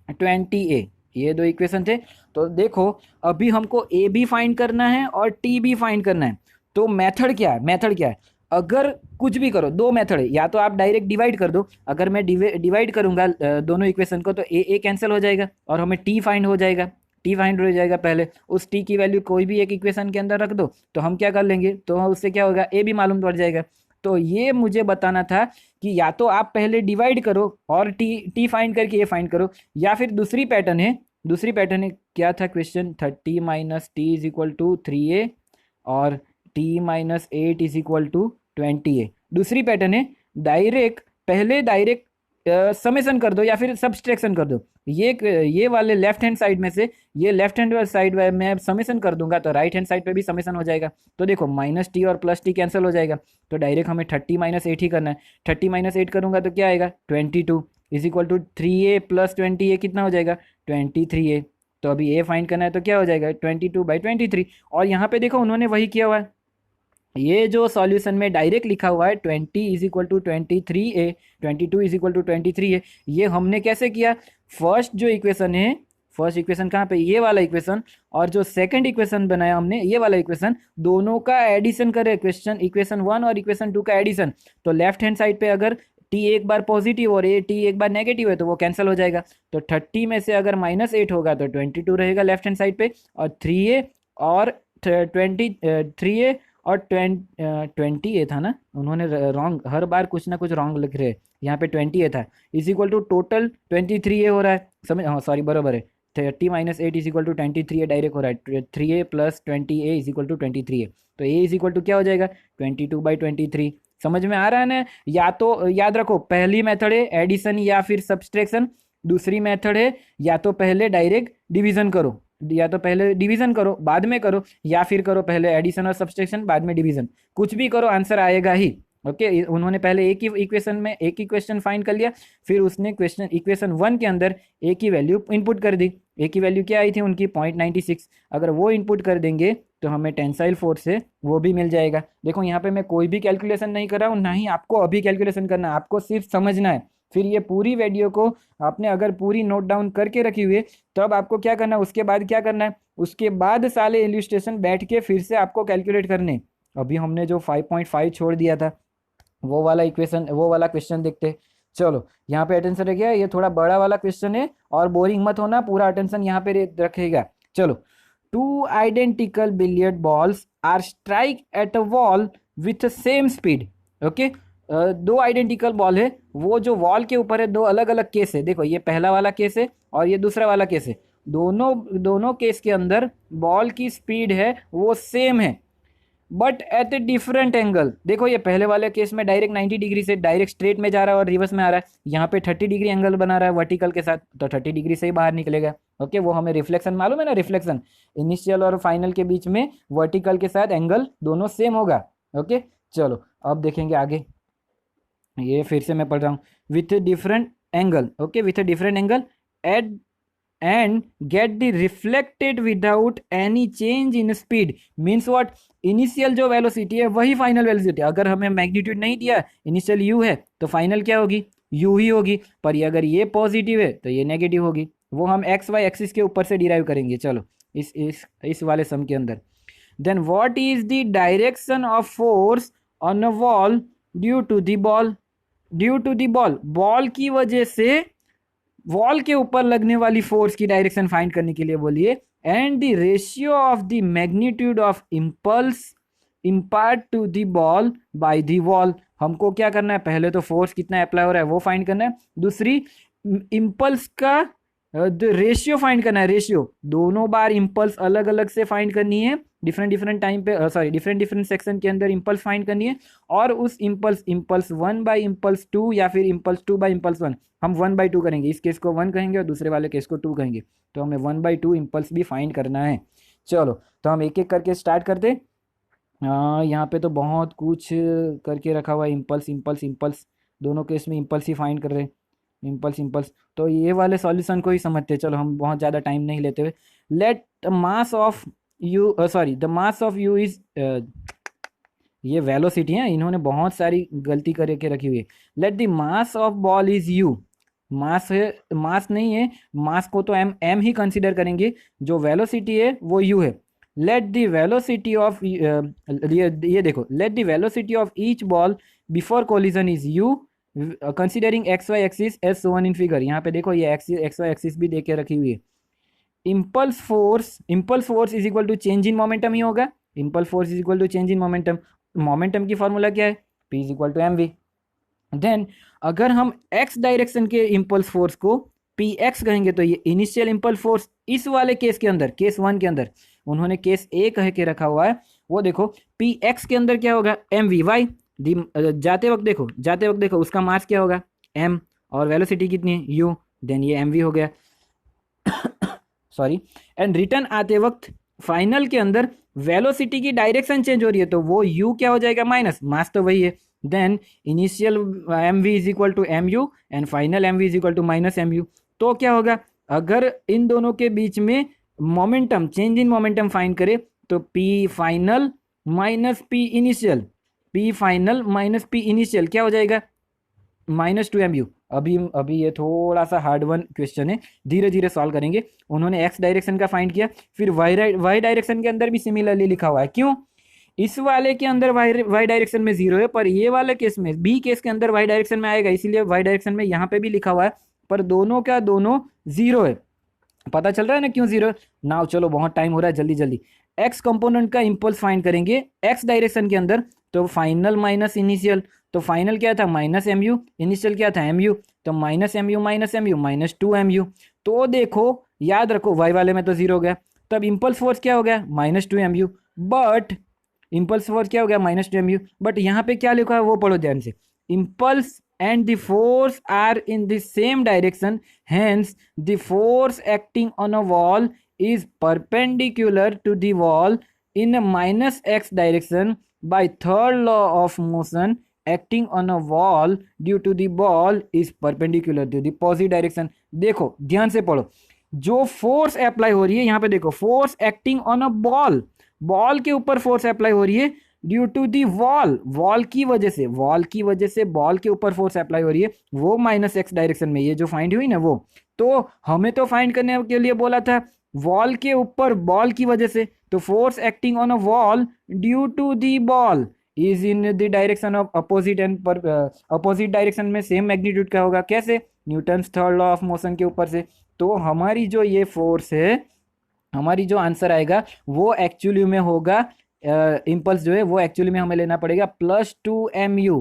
20a। ये दो इक्वेशन थे। तो देखो अभी हमको a भी फाइंड करना है और t भी फाइंड करना है। तो मेथड क्या है, अगर कुछ भी करो, दो मेथड है, या तो आप डायरेक्ट डिवाइड कर दो। अगर मैं डिवाइड करूंगा दोनों इक्वेशन को, तो ए कैंसिल हो जाएगा और हमें टी फाइंड हो जाएगा। पहले उस टी की वैल्यू कोई भी एक इक्वेशन के अंदर रख दो, तो हम क्या कर लेंगे, तो उससे क्या होगा, ए भी मालूम पड़ जाएगा। तो ये मुझे बताना था कि या तो आप पहले डिवाइड करो और टी फाइंड करके ए फाइंड करो, या फिर दूसरी पैटर्न है दूसरी पैटर्न है क्या था question, 30 minus T is equal to 3a और t minus 8 is equal to 20a। दूसरी पैटर्न है डायरेक्ट, पहले डायरेक्ट समेशन कर दो या फिर सब्सट्रैक्शन कर दो। ये वाले लेफ्ट हैंड साइड में से ये लेफ्ट हैंड साइड में समेशन कर दूंगा तो राइट हैंड साइड पे भी समेशन हो जाएगा। तो देखो माइनस टी और प्लस टी कैंसिल हो जाएगा, तो डायरेक्ट हमें 30 माइनस 8 ही करना है। 30 माइनस 8 करूंगा तो क्या आएगा 22 is equal to 3a plus 20a कितना हो जाएगा 23a। तो अभी a फाइंड करना है तो क्या हो जाएगा 22/23। और यहाँ पे देखो उन्होंने वही किया हुआ है, ये जो सॉल्यूशन में डायरेक्ट लिखा हुआ है 20 is equal to 23a, 22 is equal to 23a, ये हमने कैसे किया, फर्स्ट जो इक्वेशन है, फर्स्ट इक्वेशन कहाँ पे, ये वाला इक्वेशन, और जो सेकंड इक्वेशन बनाया हमने ये वाला इक्वेशन, दोनों का एडिशन करे, इक्वेशन 1 और इक्वेशन 2 का एडिशन। तो लेफ्ट हैंड साइड पे अगर टी एक बार पॉजिटिव और ए टी एक बार नेगेटिव है तो वो कैंसिल हो जाएगा। तो 30 में से अगर -8 होगा तो 22 रहेगा लेफ्ट हैंड साइड पे, और 3a और 3a और 20a था ना, उन्होंने रॉन्ग, हर बार कुछ ना कुछ रॉन्ग लिख रहे हैं, यहाँ पे 20a था, is equal to total 23a हो रहा है, समझ, हाँ सॉरी बराबर है, 30 minus 8 is equal to 23a direct हो रहा है, 3a plus 20a is equal to 23a। तो a इज इक्वल टू क्या हो जाएगा 22/23। समझ में आ रहा है ना। या तो याद रखो पहली मेथड है एडिशन या फिर सब्सट्रैक्शन, दूसरी मेथड है या तो पहले डायरेक्ट डिवीजन करो, या तो पहले डिवीजन करो बाद में करो, या फिर करो पहले एडिशन और सब्सट्रैक्शन बाद में डिवीजन, कुछ भी करो आंसर आएगा ही। ओके, उन्होंने पहले एक ही इक्वेशन में एक ही क्वेश्चन फाइंड कर लिया, फिर उसने क्वेश्चन इक्वेशन 1 के अंदर एक ही वैल्यू इनपुट कर दी। एक ही वैल्यू क्या आई थी उनकी 0.96, अगर वो इनपुट कर देंगे तो हमें टेंसाइल फोर्स से वो भी मिल जाएगा। देखो यहाँ पे मैं कोई भी कैलकुलेशन नहीं कर रहा हूँ, ना ही आपको अभी कैलकुलेशन करना है, आपको सिर्फ समझना है। फिर ये पूरी वीडियो को आपने अगर पूरी नोट डाउन करके रखी हुई है तब आपको क्या करना है, उसके बाद क्या करना है, उसके बाद साले इल्यूस्ट्रेशन बैठ के फिर से आपको कैलकुलेट करने। अभी हमने जो 5.5 छोड़ दिया था वो वाला इक्वेशन, वो वाला क्वेश्चन देखते। चलो यहाँ पे अटेंशन रखिएगा, ये थोड़ा बड़ा वाला क्वेश्चन है और बोरिंग मत होना, पूरा अटेंशन यहाँ पे रखेगा। चलो, 2 identical billiard balls are strike at a wall with same speed. Okay, 2 identical ball है, वो जो वॉल के ऊपर है, 2 अलग अलग केस है। देखो ये पहला वाला केस है और ये दूसरा वाला केस है, दोनों केस के अंदर बॉल की स्पीड है वो सेम है but at a different angle. देखो ये पहले वाले केस में डायरेक्ट 90 डिग्री से डायरेक्ट स्ट्रेट में जा रहा है और रिवर्स में आ रहा है, यहाँ पे 30 डिग्री एंगल बना रहा है वर्टिकल के साथ, तो 30 डिग्री से ही बाहर निकलेगा। ओके, वो हमें रिफ्लेक्शन मालूम है ना, रिफ्लेक्शन इनिशियल और फाइनल के बीच में वर्टिकल के साथ एंगल दोनों सेम होगा। ओके, चलो अब देखेंगे आगे, ये फिर से मैं पढ़ रहा हूँ, with different angle. Okay, with different angle at and get the reflected without any change in speed means what, initial जो वेलोसिटी है वही फाइनल वेलोसिटी। अगर हमें मैग्नीट्यूड नहीं दिया, इनिशियल u है तो फाइनल क्या होगी u ही होगी, पर ये अगर ये पॉजिटिव है तो ये नेगेटिव होगी, वो हम एक्स वाई एक्सिस के ऊपर से डिराइव करेंगे। चलो इस वाले सम के अंदर, then what is the direction of force on a wall due to the ball, due to the ball, ball की वजह से वॉल के ऊपर लगने वाली फोर्स की डायरेक्शन फाइंड करने के लिए बोलिए, and the ratio of the magnitude of impulse impart to the ball by the wall. हमको क्या करना है, पहले तो फोर्स कितना अप्लाई हो रहा है वो फाइंड करना है, दूसरी इम्पल्स का रेशियो फाइंड करना है, रेशियो, दोनों बार इम्पल्स अलग अलग से फाइंड करनी है, डिफरेंट टाइम पे, सॉरी डिफरेंट सेक्शन के अंदर इम्पल्स फाइंड करनी है, और उस इम्पल्स 1 बाई इम्पल्स 2 या फिर इम्पल्स 2 बाई इम्पल्स 1, हम 1/2 करेंगे, इस केस को 1 कहेंगे और दूसरे वाले केस को 2 कहेंगे, तो हमें 1/2 इम्पल्स भी फाइंड करना है। चलो तो हम एक एक करके स्टार्ट करते। यहाँ पे तो बहुत कुछ करके रखा हुआ है, इम्पल्स दोनों केस में इम्पल्स ही फाइंड कर रहे हैं, इम्पल्स। तो ये वाले सॉल्यूशन को ही समझते हैं। चलो हम बहुत ज़्यादा टाइम नहीं लेते हुए, let mass of U, sorry the mass of U is, ये वेलोसिटी है, इन्होंने बहुत सारी गलती करके रखी हुई है। Let the mass of ball is U, mass है, मास नहीं है, मास को तो एम ही कंसीडर करेंगे, जो वेलोसिटी है वो यू है। लेट द वेलोसिटी ऑफ, ये देखो, let the velocity of each ball before collision is U considering X Y axis as shown in figure. यहाँ पे देखो ये एक्स वाई एक्सिस भी देके रखी हुई है। Impulse force is equal to change in momentum ही होगा, impulse force is equal to change in momentum, momentum की फॉर्मूला क्या है, p is equal to mv। Then अगर हम x डायरेक्शन के इम्पल्स फोर्स को पी एक्स कहेंगे तो ये इनिशियल इम्पल्स फोर्स इस वाले केस के अंदर, केस 1 के अंदर उन्होंने केस ए कह के रखा हुआ है, वो देखो पी एक्स के अंदर क्या होगा, एम वी वाई। जाते वक्त देखो उसका मास क्या होगा, एम, और वेलोसिटी कितनी है, यू, देन ये एम वी हो गया सॉरी। एंड रिटर्न आते वक्त फाइनल के अंदर वेलोसिटी की डायरेक्शन चेंज हो रही है, तो वो u क्या हो जाएगा, माइनस, मास तो वही है। Then initial M V is equal to M U and final M V is equal to minus M U. तो क्या होगा, अगर इन दोनों के बीच में momentum, change in momentum find करे तो P final minus P initial, P final minus P initial क्या हो जाएगा, माइनस टू एम यू। अभी ये थोड़ा सा हार्ड वन क्वेश्चन है, धीरे धीरे सॉल्व करेंगे। उन्होंने एक्स डायरेक्शन का फाइंड किया, फिर वाई डायरेक्शन के अंदर भी सिमिलरली लिखा हुआ है। क्यों, इस वाले के अंदर वाई डायरेक्शन में 0 है, पर ये वाले केस में, बी केस के अंदर वाई डायरेक्शन में आएगा, इसीलिए वाई डायरेक्शन में यहाँ पे भी लिखा हुआ है, पर दोनों का दोनों 0 है। पता चल रहा है ना क्यों 0। नाउ चलो, बहुत टाइम हो रहा है, जल्दी जल्दी एक्स कंपोनेंट का इम्पल्स फाइंड करेंगे एक्स डायरेक्शन के अंदर। तो फाइनल माइनस इनिशियल, तो फाइनल क्या था, माइनस एम यू, इनिशियल क्या था, एम यू, तो minus M U minus 2 M U. तो देखो याद रखो, वाई वाले में तो 0 हो गया, तब इम्पल्स फोर्स क्या हो गया, minus 2 M U. But impulse force क्या हो गया, माइनस 2 एम यू। बट यहाँ पे क्या लिखा है वो पढ़ो ध्यान से, impulse and the force are in the same direction, hence the force acting on a wall is perpendicular to the wall in a minus x direction by third law of motion, acting on a wall due to the ball is perpendicular to the positive direction। देखो ध्यान से पढ़ो, जो force apply हो रही है यहाँ पे देखो, force acting on a ball, ball के ऊपर फोर्स अप्लाई हो रही है due to the wall, wall की वजह से बॉल के ऊपर फोर्स अप्लाई हो रही है, वो माइनस एक्स डायरेक्शन में, ये जो फाइंड हुई ना वो। तो हमें तो फाइंड करने के लिए बोला था वॉल के ऊपर बॉल की वजह से, तो force acting on a wall due to the ball is in the direction of opposite, and opposite direction में सेम मैग्नीट्यूड का होगा, कैसे, Newton's third law of motion के ऊपर से। तो हमारी जो ये फोर्स है, हमारी जो आंसर आएगा वो एक्चुअली में होगा, इम्पल्स जो है वो एक्चुअली में हमें लेना पड़ेगा प्लस 2 एम यू,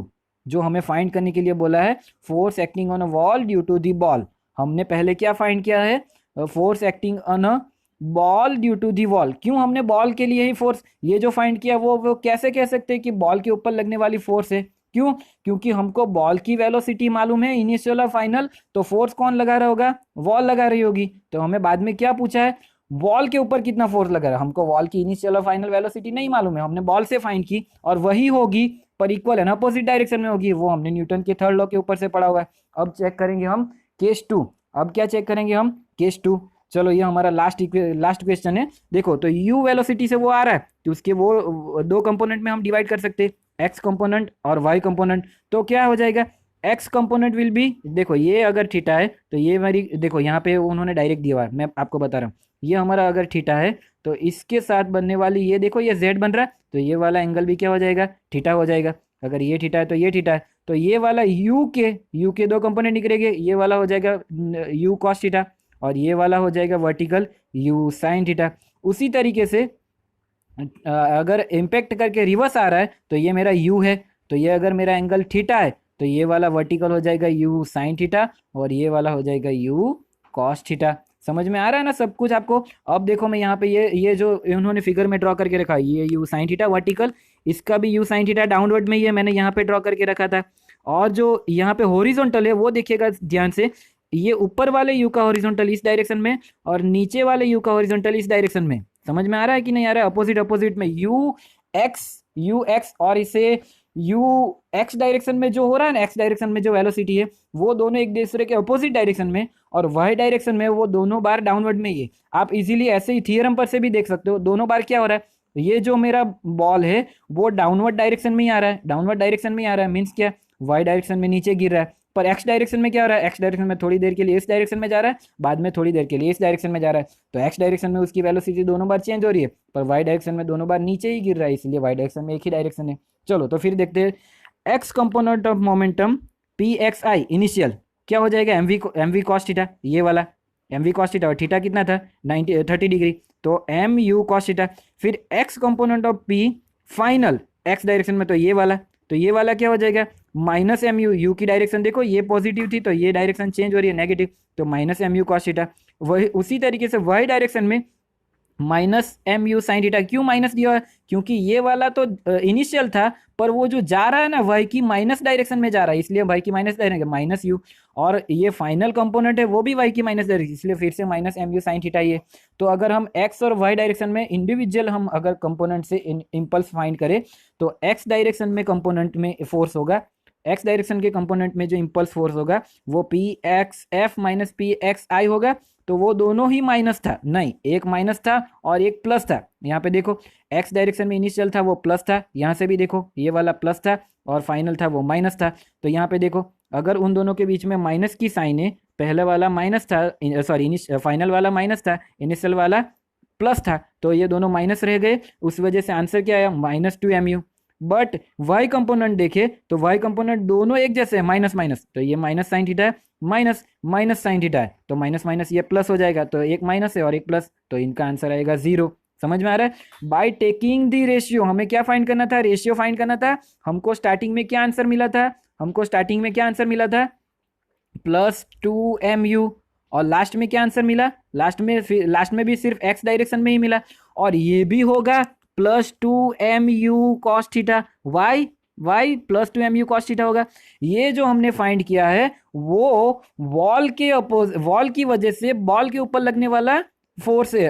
जो हमें फाइंड करने के लिए बोला है force acting on a wall due to the ball. हमने पहले क्या फाइंड किया है, force acting on a ball due to the wall. क्यों, हमने बॉल के लिए ही फोर्स ये जो फाइंड किया, वो कैसे कह सकते हैं कि बॉल के ऊपर लगने वाली फोर्स है। क्यों, क्योंकि हमको बॉल की वेलोसिटी मालूम है, इनिशियल और फाइनल, तो फोर्स कौन लगा रहा होगा, वॉल लगा रही होगी। तो हमें बाद में क्या पूछा है, वॉल के ऊपर कितना फोर्स लगा रहा है, हमको वॉल की इनिशियल और फाइनल वेलोसिटी नहीं मालूम है, हमने बॉल से फाइंड की, और वही होगी पर इक्वल है ना, अपोजिट डायरेक्शन में होगी, वो हमने न्यूटन के थर्ड लॉ के ऊपर से पढ़ा हुआ है। अब चेक करेंगे हम केस 2, अब क्या चेक करेंगे हम, केस 2। चलो ये हमारा लास्ट क्वेश्चन है। देखो तो u वेलोसिटी से वो आ रहा है, तो उसके वो दो कंपोनेंट में हम डिवाइड कर सकते हैं, x कंपोनेंट और y कंपोनेंट। तो क्या हो जाएगा, x कंपोनेंट विल बी, देखो ये अगर थीटा है तो ये मेरी, देखो यहाँ पे उन्होंने डायरेक्ट दिया हुआ है, मैं आपको बता रहा हूँ, ये हमारा अगर थीटा है तो इसके साथ बनने वाली ये देखो ये z बन रहा है, तो ये वाला एंगल भी क्या हो जाएगा, थीटा हो जाएगा। अगर ये थीटा है तो ये थीटा है, तो ये वाला u के दो कंपोनेंट निकलेंगे, ये वाला हो जाएगा u cos थीटा और ये वाला हो जाएगा वर्टिकल u sin थीटा। उसी तरीके से अगर इम्पैक्ट करके रिवर्स आ रहा है तो ये मेरा u है, तो ये अगर मेरा एंगल थीटा है तो ये वाला वर्टिकल हो जाएगा u sin थीटा और ये वाला हो जाएगा u cos थीटा। समझ में आ रहा है ना सब कुछ आपको। अब देखो मैं यहाँ पे ये जो इन्होंने फिगर में ड्रॉ करके रखा, ये u sin थीटा वर्टिकल, इसका भी u sin थीटा डाउनवर्ड में ही है, मैंने यहाँ पे ड्रॉ करके रखा था। और जो यहाँ पे हॉरिजॉन्टल है वो देखिएगा ध्यान से, ये ऊपर वाले u का हॉरिजॉन्टल इस डायरेक्शन में और नीचे वाले u का हॉरिजॉन्टल इस डायरेक्शन में। समझ में आ रहा है कि नहीं आ रहा है, अपोजिट में u x और इसे u x डायरेक्शन में जो हो रहा है ना, x डायरेक्शन में जो वेलोसिटी है वो दोनों एक दूसरे के अपोजिट डायरेक्शन में, और y डायरेक्शन में वो दोनों बार डाउनवर्ड में ही है। आप इजीली ऐसे ही थियरम पर से भी देख सकते हो, दोनों बार क्या हो रहा है, ये जो मेरा बॉल है वो डाउनवर्ड डायरेक्शन में ही आ रहा है, डाउनवर्ड डायरेक्शन में ही आ रहा है, मीन्स क्या, y डायरेक्शन में नीचे गिर रहा है, पर x डायरेक्शन में क्या हो रहा है, x डायरेक्शन में थोड़ी देर के लिए इस डायरेक्शन में जा रहा है, बाद में थोड़ी देर के लिए इस डायरेक्शन में जा रहा है, तो x डायरेक्शन में उसकी वेलोसिटी दोनों बार चेंज हो रही है, पर y डायरेक्शन में दोनों बार नीचे ही गिर रहा है, इसलिए y डायरेक्शन में एक ही डायरेक्शन है। चलो तो फिर देखते हैं x component of momentum pxi initial क्या हो जाएगा, mv cos थीटा, ये वाला mv cos थीटा, और थीटा कितना था 30 डिग्री, तो mu cos थीटा। फिर x component of p final x direction में, तो ये वाला क्या हो जाएगा, माइनस एम यू, यू की डायरेक्शन देखो ये पॉजिटिव थी तो ये डायरेक्शन चेंज हो रही है नेगेटिव, तो minus M U cos theta. वही उसी तरीके से वही डायरेक्शन में minus M U sine theta, क्यों माइनस दिया है? क्योंकि ये वाला तो इनिशियल था, पर वो जो जा रहा है ना वाई की माइनस डायरेक्शन में जा रहा है, इसलिए वाई की माइनस डायरेक्शन माइनस यू, और ये फाइनल कंपोनेंट है वो भी वाई की माइनस डायरेक्शन, इसलिए फिर से minus M U sine theta ये। तो अगर हम एक्स और वाई डायरेक्शन में इंडिविजुअल हम अगर कंपोनेंट से इम्पल्स फाइंड करें तो एक्स डायरेक्शन में कंपोनेंट में फोर्स होगा, एक्स डायरेक्शन के कंपोनेंट में जो इम्पल्स फोर्स होगा वो P X F minus P X I होगा। तो वो दोनों ही माइनस था, नहीं एक माइनस था और एक प्लस था। यहाँ पे देखो एक्स डायरेक्शन में इनिशियल था वो प्लस था, यहाँ से भी देखो ये वाला प्लस था और फाइनल था वो माइनस था। तो यहाँ पे देखो अगर उन दोनों के बीच में माइनस की साइन है, पहले वाला माइनस था, सॉरी फाइनल वाला माइनस था, इनिशियल वाला प्लस था, तो ये दोनों माइनस रह गए, उस वजह से आंसर क्या आया minus two M U. But Y component देखे तो वाई कंपोनेंट दोनों एक जैसे है, माइनस माइनस, तो ये माइनस साइन थीटा है, माइनस माइनस साइन थीटा है, तो माइनस माइनस ये प्लस हो जाएगा, तो एक माइनस है और एक प्लस, तो इनका आंसर आएगा 0। समझ में आ रहा है? बाय टेकिंग दी रेशियो, हमें क्या फाइंड करना था? रेशियो फाइंड करना था। हमको स्टार्टिंग में क्या आंसर मिला था? हमको स्टार्टिंग में क्या आंसर मिला था? प्लस टू एम यू, और लास्ट में क्या आंसर मिला? लास्ट में भी सिर्फ एक्स डायरेक्शन में ही मिला, और ये भी होगा plus two M U cos theta. Y plus two M U cos theta होगा। ये जो हमने फाइंड किया है वो वॉल की वजह से बॉल के ऊपर लगने वाला फोर्स है,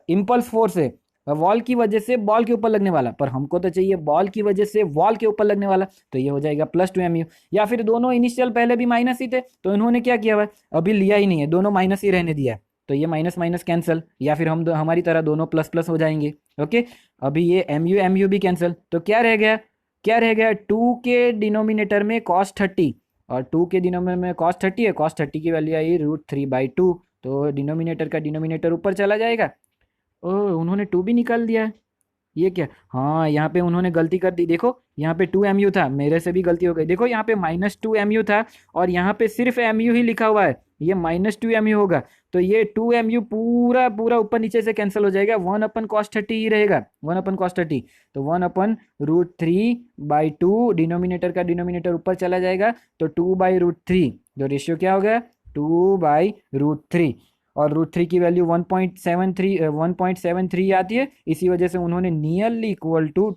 इम्पल्स फोर्स है, वॉल की वजह से बॉल के ऊपर लगने वाला, पर हमको तो चाहिए बॉल की वजह से वॉल के ऊपर लगने वाला, तो ये हो जाएगा प्लस टू एम यू। या फिर दोनों इनिशियल पहले भी माइनस ही थे, तो इन्होंने क्या किया हुआ अभी लिया ही नहीं है, दोनों माइनस ही रहने दिया है, तो ये माइनस माइनस कैंसिल, या फिर हम हमारी तरह दोनों प्लस प्लस हो जाएंगे। ओके, अभी ये एम यू भी कैंसिल, तो क्या रह गया? क्या रह गया? 2 के डिनोमिनेटर में कॉस 30, और 2 के डिनोमिनेटर में कॉस 30 है, कॉस 30 की वैल्यू आई √3/2, तो डिनोमिनेटर का डिनोमिनेटर ऊपर चला जाएगा। ओह, उन्होंने 2 भी निकाल दिया है, ये क्या? हाँ, यहाँ पे उन्होंने गलती कर दी, देखो यहाँ पे 2 एम यू था, मेरे से भी गलती हो गई, देखो यहाँ पे माइनस 2 एम यू था और यहाँ पे सिर्फ एम यू ही लिखा हुआ है, ये माइनस 2 एम यू होगा, तो ये 2 एम यू पूरा पूरा ऊपर नीचे से कैंसिल हो जाएगा, 1/cos 30 ही रहेगा, 1/cos 30, तो 1/√3/2, डिनोमिनेटर का डिनोमिनेटर ऊपर चला जाएगा, तो 2/√3, तो रेशियो क्या हो गया? 2/√3, और √3 की वैल्यू 1.73 आती है, इसी वजह से उन्होंने नियरली इक्वल टू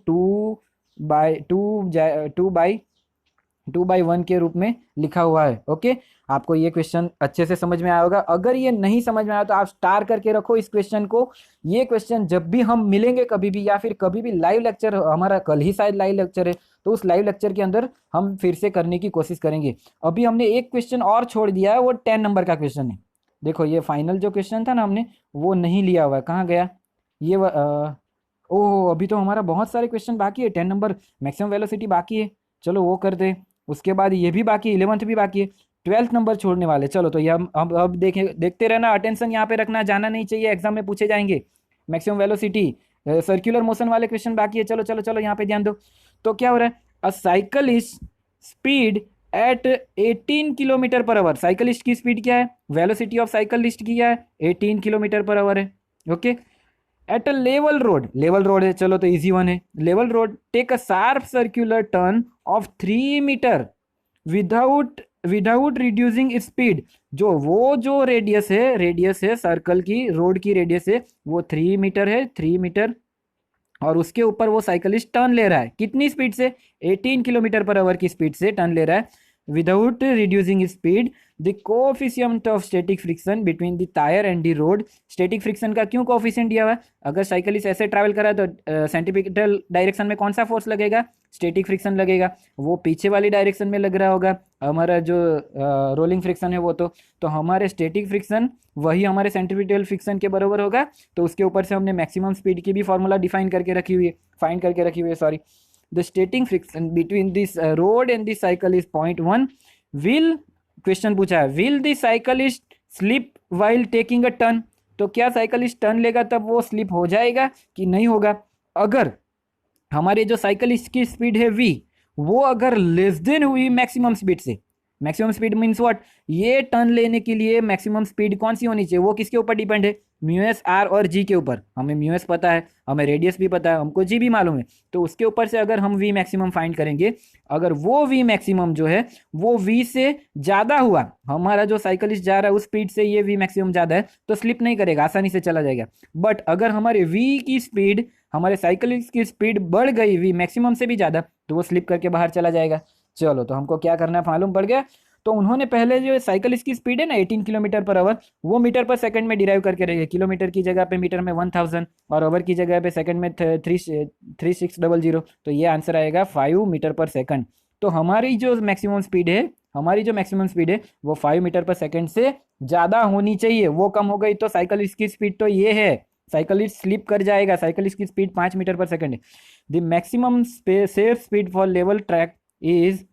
2/1 के रूप में लिखा हुआ है। ओके, आपको ये क्वेश्चन अच्छे से समझ में आया होगा। अगर ये नहीं समझ में आया तो आप स्टार करके रखो इस क्वेश्चन को। ये क्वेश्चन जब भी हम मिलेंगे कभी भी, या फिर कभी भी लाइव लेक्चर, हमारा कल ही शायद लाइव लेक्चर है, तो उस लाइव लेक्चर के अंदर हम फिर से करने की कोशिश करेंगे। अभी हमने एक क्वेश्चन और छोड़ दिया है, वो 10 नंबर का क्वेश्चन है। देखो ये फाइनल जो क्वेश्चन था ना हमने वो नहीं लिया हुआ है, कहाँ गया ये? ओह, अभी तो हमारा बहुत सारे क्वेश्चन बाकी है, 10 नंबर मैक्सिमम वेलोसिटी बाकी है, चलो वो कर दे। उसके बाद ये भी बाकी है, 11th भी बाकी है, 12th नंबर छोड़ने वाले। चलो तो ये हम अब देखते रहना, अटेंशन यहाँ पे रखना, जाना नहीं चाहिए, एग्जाम में पूछे जाएंगे। मैक्सिमम वेलोसिटी, सर्कुलर मोशन वाले क्वेश्चन बाकी है, चलो चलो चलो यहाँ पे ध्यान दो। तो क्या हो रहा है? अ cyclist speed at 18 kilometre per our, cyclist की स्पीड क्या है? वेलोसिटी ऑफ साइकिलिस्ट की क्या है? 18 किलोमीटर पर आवर है। Okay, at a level road है, चलो तो इजी वन है। Level road take a sharp circular turn of 3 metre without reducing speed, जो रेडियस है सर्कल की, रोड की रेडियस है वो 3 मीटर है, 3 मीटर, और उसके ऊपर वो साइकिलिस्ट टर्न ले रहा है, कितनी स्पीड से? 18 किलोमीटर पर आवर की स्पीड से टर्न ले रहा है, without reducing speed. The coefficient of static friction between the tyre and the road, static friction का क्यों कोएफिशिएंट दिया हुआ है? अगर साइकिलिस्ट ऐसे ट्रैवल कर रहा है तो सेंट्रीपिटल डायरेक्शन में कौन सा फोर्स लगेगा? स्टैटिक फ्रिक्शन लगेगा, वो पीछे वाली डायरेक्शन में लग रहा होगा, हमारा जो रोलिंग फ्रिक्शन है वो, तो हमारे स्टैटिक फ्रिक्शन वही हमारे सेंट्रीपिटल फ्रिक्शन के बराबर होगा। तो उसके ऊपर से हमने मैक्सिमम स्पीड की भी फॉर्मूला डिफाइन करके रखी हुई है, फाइंड करके रखी हुई है, sorry. The static friction between this road and the cycle is 0.1. Will, question पूछा है, will the cyclist slip while taking a turn? तो क्या साइकिलिस्ट टर्न लेगा तब वो स्लिप हो जाएगा कि नहीं होगा? अगर हमारे जो साइकिलिस्ट की स्पीड है v, वो अगर लेस देन हुई मैक्सिमम स्पीड से, मैक्सिमम स्पीड मीन्स व्हाट? ये टर्न लेने के लिए मैक्सिमम स्पीड कौन सी होनी चाहिए? वो किसके ऊपर डिपेंड है? म्यू एस आर और जी के ऊपर, हमें म्यू एस पता है, हमें रेडियस भी पता है, हमको जी भी मालूम है, तो उसके ऊपर से अगर हम वी मैक्सिमम फाइंड करेंगे, अगर वो वी मैक्सिमम जो है वो वी से ज़्यादा हुआ, हमारा जो साइकिलिस्ट जा रहा है उस स्पीड से ये वी मैक्सिमम ज़्यादा है, तो स्लिप नहीं करेगा, आसानी से चला जाएगा। बट अगर हमारे वी की स्पीड, हमारे साइकिलिस्ट की स्पीड बढ़ गई वी मैक्सिमम से भी ज़्यादा, तो वो स्लिप करके बाहर चला जाएगा। चलो, तो हमको क्या करना है मालूम पड़ गया। तो उन्होंने पहले जो साइकिलिस्ट की स्पीड है ना 18 किलोमीटर पर आवर, वो मीटर पर सेकंड में डिराइव करके रही है, किलोमीटर की जगह पे मीटर में 1000 और आवर की जगह पे सेकंड में 3600, तो ये आंसर आएगा 5 मीटर पर सेकंड। तो हमारी जो मैक्सिमम स्पीड है, वो 5 मीटर पर सेकंड से ज़्यादा होनी चाहिए। वो कम हो गई तो साइकिलिस्ट की स्पीड तो ये है, साइकिलिस्ट स्लिप कर जाएगा। साइकिलिस्ट की स्पीड 5 मीटर पर सेकंड है। The maximum safe speed for level track is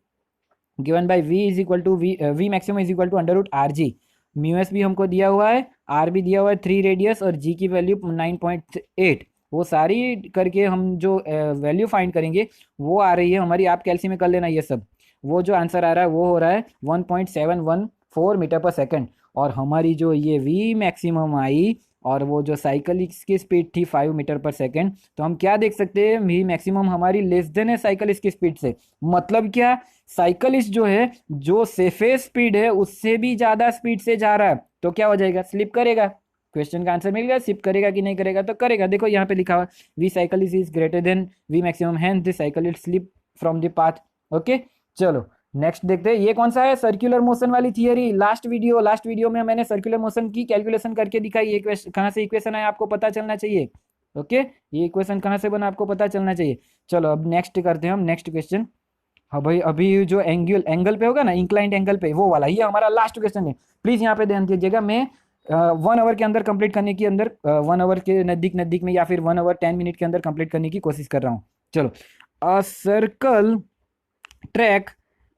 given by v is equal to v maximum is equal to under root are G. Mu S भी हमको दिया हुआ है, are भी दिया हुआ है 3 रेडियस और जी की वैल्यू 9.8। वो सारी करके हम जो वैल्यू फाइंड करेंगे वो आ रही है हमारी, आप कैलसी में कर लेना ये सब। वो जो आंसर आ रहा है वो हो रहा है 1.714 मीटर पर सेकंड। और हमारी जो ये v मैक्सिमम आई और वो जो साइकिलिस्ट की स्पीड थी 5 मीटर पर सेकंड, तो हम क्या देख सकते हैं, v मैक्सिमम हमारी लेस देन है साइकिलिस्ट की स्पीड से। मतलब क्या, साइकिलिस्ट जो है, जो सेफेस्ट स्पीड है उससे भी ज्यादा स्पीड से जा रहा है, तो क्या हो जाएगा, स्लिप करेगा। क्वेश्चन का आंसर मिल गया, स्लिप करेगा कि नहीं करेगा, तो करेगा। देखो यहाँ पे लिखा हुआ V cyclist is greater than V maximum, hence the cyclist slip from the path. Okay, चलो नेक्स्ट देखते हैं। ये कौन सा है, सर्कुलर मोशन वाली थियरी। लास्ट वीडियो में मैंने सर्कुलर मोशन की कैलकुलेशन करके दिखाई। ये कहाँ से इक्वेशन है आपको पता चलना चाहिए। ओके, ये इक्वेशन कहाँ से बना आपको पता चलना चाहिए। चलो अब नेक्स्ट करते हैं हम, नेक्स्ट क्वेश्चन। हाँ भाई, अभी जो एंगल पे होगा ना, इंक्लाइंड एंगल पे, वो वाला, ये हमारा लास्ट क्वेश्चन है। प्लीज यहाँ पे ध्यान दीजिएगा। मैं 1 आवर के अंदर कंप्लीट करने के अंदर, 1 आवर के नजदीक में, या फिर 1 आवर 10 मिनट के अंदर कंप्लीट करने की कोशिश कर रहा हूँ। चलो, a circle track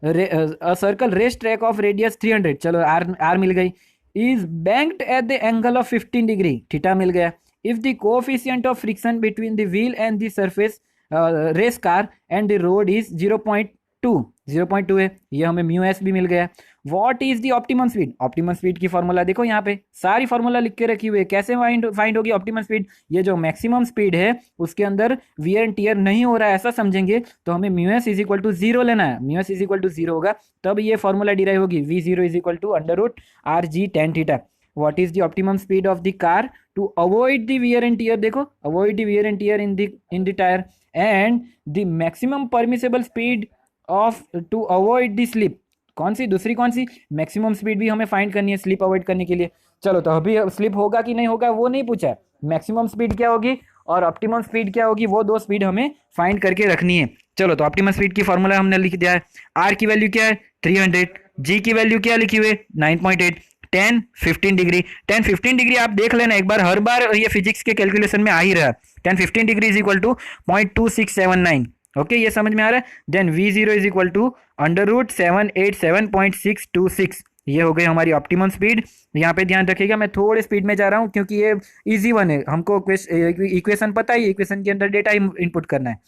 a circle race track of radius 300, चलो आर मिल गई, is banked at the angle of 15 degree, theta मिल गया। If the coefficient of friction between the wheel and the surface race car and the road is 0.2 है, ये हमें mu S भी मिल गया। What is the optimum speed, optimum speed की formula देखो, यहाँ पे सारी फॉर्मूला लिख के रखी हुई है। कैसे फाइंड होगी ऑप्टिमम स्पीड, ये जो मैक्सिमम स्पीड है उसके अंदर वियर एंड टीयर नहीं हो रहा है, ऐसा समझेंगे तो हमें mu s is equal to 0 लेना है। Mu s is equal to 0 होगा तब ये फॉर्मूला डिराइव होगी, v zero is equal to under root are g tan theta. What is the optimum speed of the car to avoid the wear and tear, देखो avoid the wear and tear in the tyre, and the maximum permissible speed of to avoid the slip. कौन सी, दूसरी कौन सी, maximum speed भी हमें find करनी है slip avoid करने के लिए। चलो, तो अभी स्लिप होगा कि नहीं होगा वो नहीं पूछा है, मैक्सिमम स्पीड क्या होगी और ऑप्टिमम स्पीड क्या होगी, वो दो स्पीड हमें फाइंड करके रखनी है। चलो, तो ऑप्टिमम स्पीड की फॉर्मूला हमने लिख दिया है। आर की वैल्यू क्या है 300, जी की वैल्यू क्या लिखी हुई है 9.8, 10 15 डिग्री। 10 15 डिग्री आप देख लेना एक बार, हर बार ये फिजिक्स के कैलकुलेशन में आ ही रहा है। 10 15 degree is equal to 0.2679। Okay, ये समझ में आ रहा है। Then V zero is equal to under root 787.626, ये हो गई हमारी ऑप्टिमम स्पीड। यहाँ पे ध्यान रखिएगा, मैं थोड़े स्पीड में जा रहा हूँ क्योंकि ये इजी वन है, हमको इक्वेशन पता है, इक्वेशन के अंदर डेटा इनपुट करना है।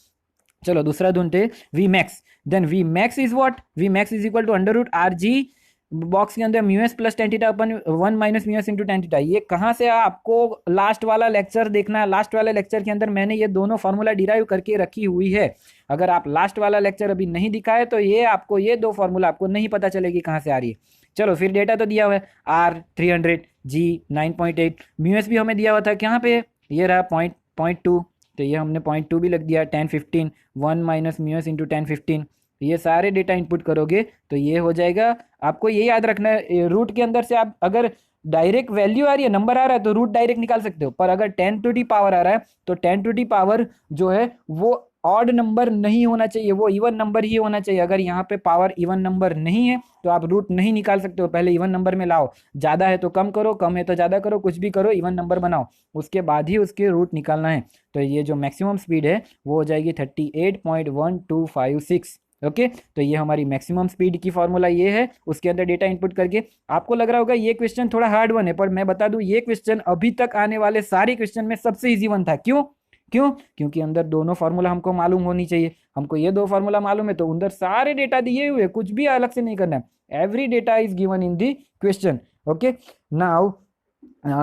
चलो, दूसरा ढूंढते v max. Then v max is what, v max is equal to under root are g, box के अंदर mu s plus tan theta अपन 1 minus mu S into tan theta. ये कहाँ से, आपको लास्ट वाला लेक्चर देखना है। लास्ट वाले लेक्चर के अंदर मैंने ये दोनों फार्मूला डिराइव करके रखी हुई है। अगर आप लास्ट वाला लेक्चर अभी नहीं दिखाए तो ये आपको, ये दो फार्मूला आपको नहीं पता चलेगी कहाँ से आ रही है। चलो, फिर डेटा तो दिया हुआ है, आर 300, जी 9.8, म्यू एस भी हमें दिया हुआ था, कहाँ पे, ये रहा 0.2, तो ये हमने 0.2 भी लग दिया। 10 15, 1 माइनस म्यू एस इंटू 10 15, ये सारे डेटा इनपुट करोगे तो ये हो जाएगा। आपको ये याद रखना है, रूट के अंदर से आप अगर डायरेक्ट वैल्यू आ रही है, नंबर आ रहा है, तो रूट डायरेक्ट निकाल सकते हो। पर अगर 10 टू दी पावर आ रहा है तो 10 टू दी पावर जो है वो ऑड नंबर नहीं होना चाहिए, वो इवन नंबर ही होना चाहिए। अगर यहाँ पे पावर इवन नंबर नहीं है तो आप रूट नहीं निकाल सकते हो, पहले इवन नंबर में लाओ। ज़्यादा है तो कम करो, कम है तो ज़्यादा करो, कुछ भी करो, इवन नंबर बनाओ, उसके बाद ही उसके रूट निकालना है। तो ये जो मैक्सिमम स्पीड है वो हो जाएगी 38.1256। ओके, तो ये हमारी मैक्सिमम स्पीड की फॉर्मूला ये है, उसके अंदर डेटा इनपुट करके। आपको लग रहा होगा ये क्वेश्चन थोड़ा हार्ड वन है, पर मैं बता दूं ये क्वेश्चन अभी तक आने वाले सारे क्वेश्चन में सबसे इजी वन था। क्योंकि अंदर दोनों फार्मूला हमको मालूम होनी चाहिए। हमको ये दो फार्मूला मालूम है तो अंदर सारे डेटा दिए हुए, कुछ भी अलग से नहीं करना है, every data is given in the question. Okay, now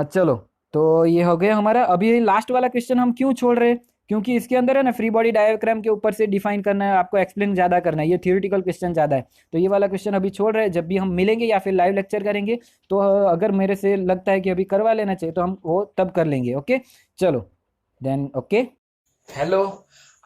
चलो, तो ये हो गया हमारा। अभी लास्ट वाला क्वेश्चन हम क्यों छोड़ रहे हैं, क्योंकि इसके अंदर है ना फ्री बॉडी डायग्राम के ऊपर से डिफाइन करना है, आपको एक्सप्लेन ज़्यादा करना है, ये थियोरिटिकल क्वेश्चन ज़्यादा है, तो ये वाला क्वेश्चन अभी छोड़ रहे हैं। जब भी हम मिलेंगे या फिर लाइव लेक्चर करेंगे तो अगर मेरे से लगता है कि अभी करवा लेना चाहिए तो हम वो तब कर लेंगे। ओके चलो then okay. Hello,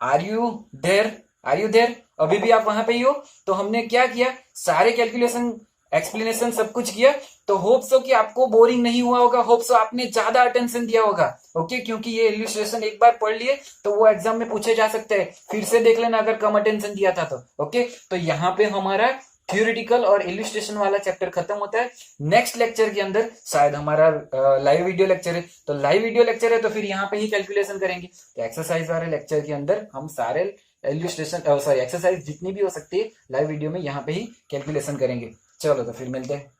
are you there? Are you there? अभी भी आप वहां पे ही हो? तो हमने क्या किया, सारे कैलकुलेशन, एक्सप्लेनेशन सब कुछ किया। तो होप सो कि आपको बोरिंग नहीं हुआ होगा, होप सो आपने ज्यादा अटेंशन दिया होगा। ओके, क्योंकि ये इल्यूस्ट्रेशन एक बार पढ़ लिए तो वो एग्जाम में पूछे जा सकते हैं, फिर से देख लेना अगर कम अटेंशन दिया था तो। ओके, तो यहाँ पे हमारा थियोरिटिकल और इल्यूस्ट्रेशन वाला चैप्टर खत्म होता है। नेक्स्ट लेक्चर के अंदर शायद हमारा लाइव वीडियो लेक्चर है, तो लाइव वीडियो लेक्चर है तो फिर यहाँ पे ही कैलकुलेशन करेंगे। तो एक्सरसाइज वाले लेक्चर के अंदर हम सारे इल्यूस्ट्रेशन सॉरी एक्सरसाइज जितनी भी हो सकती है लाइव वीडियो में यहाँ पे ही कैलकुलेशन करेंगे। चलो तो फिर मिलते हैं।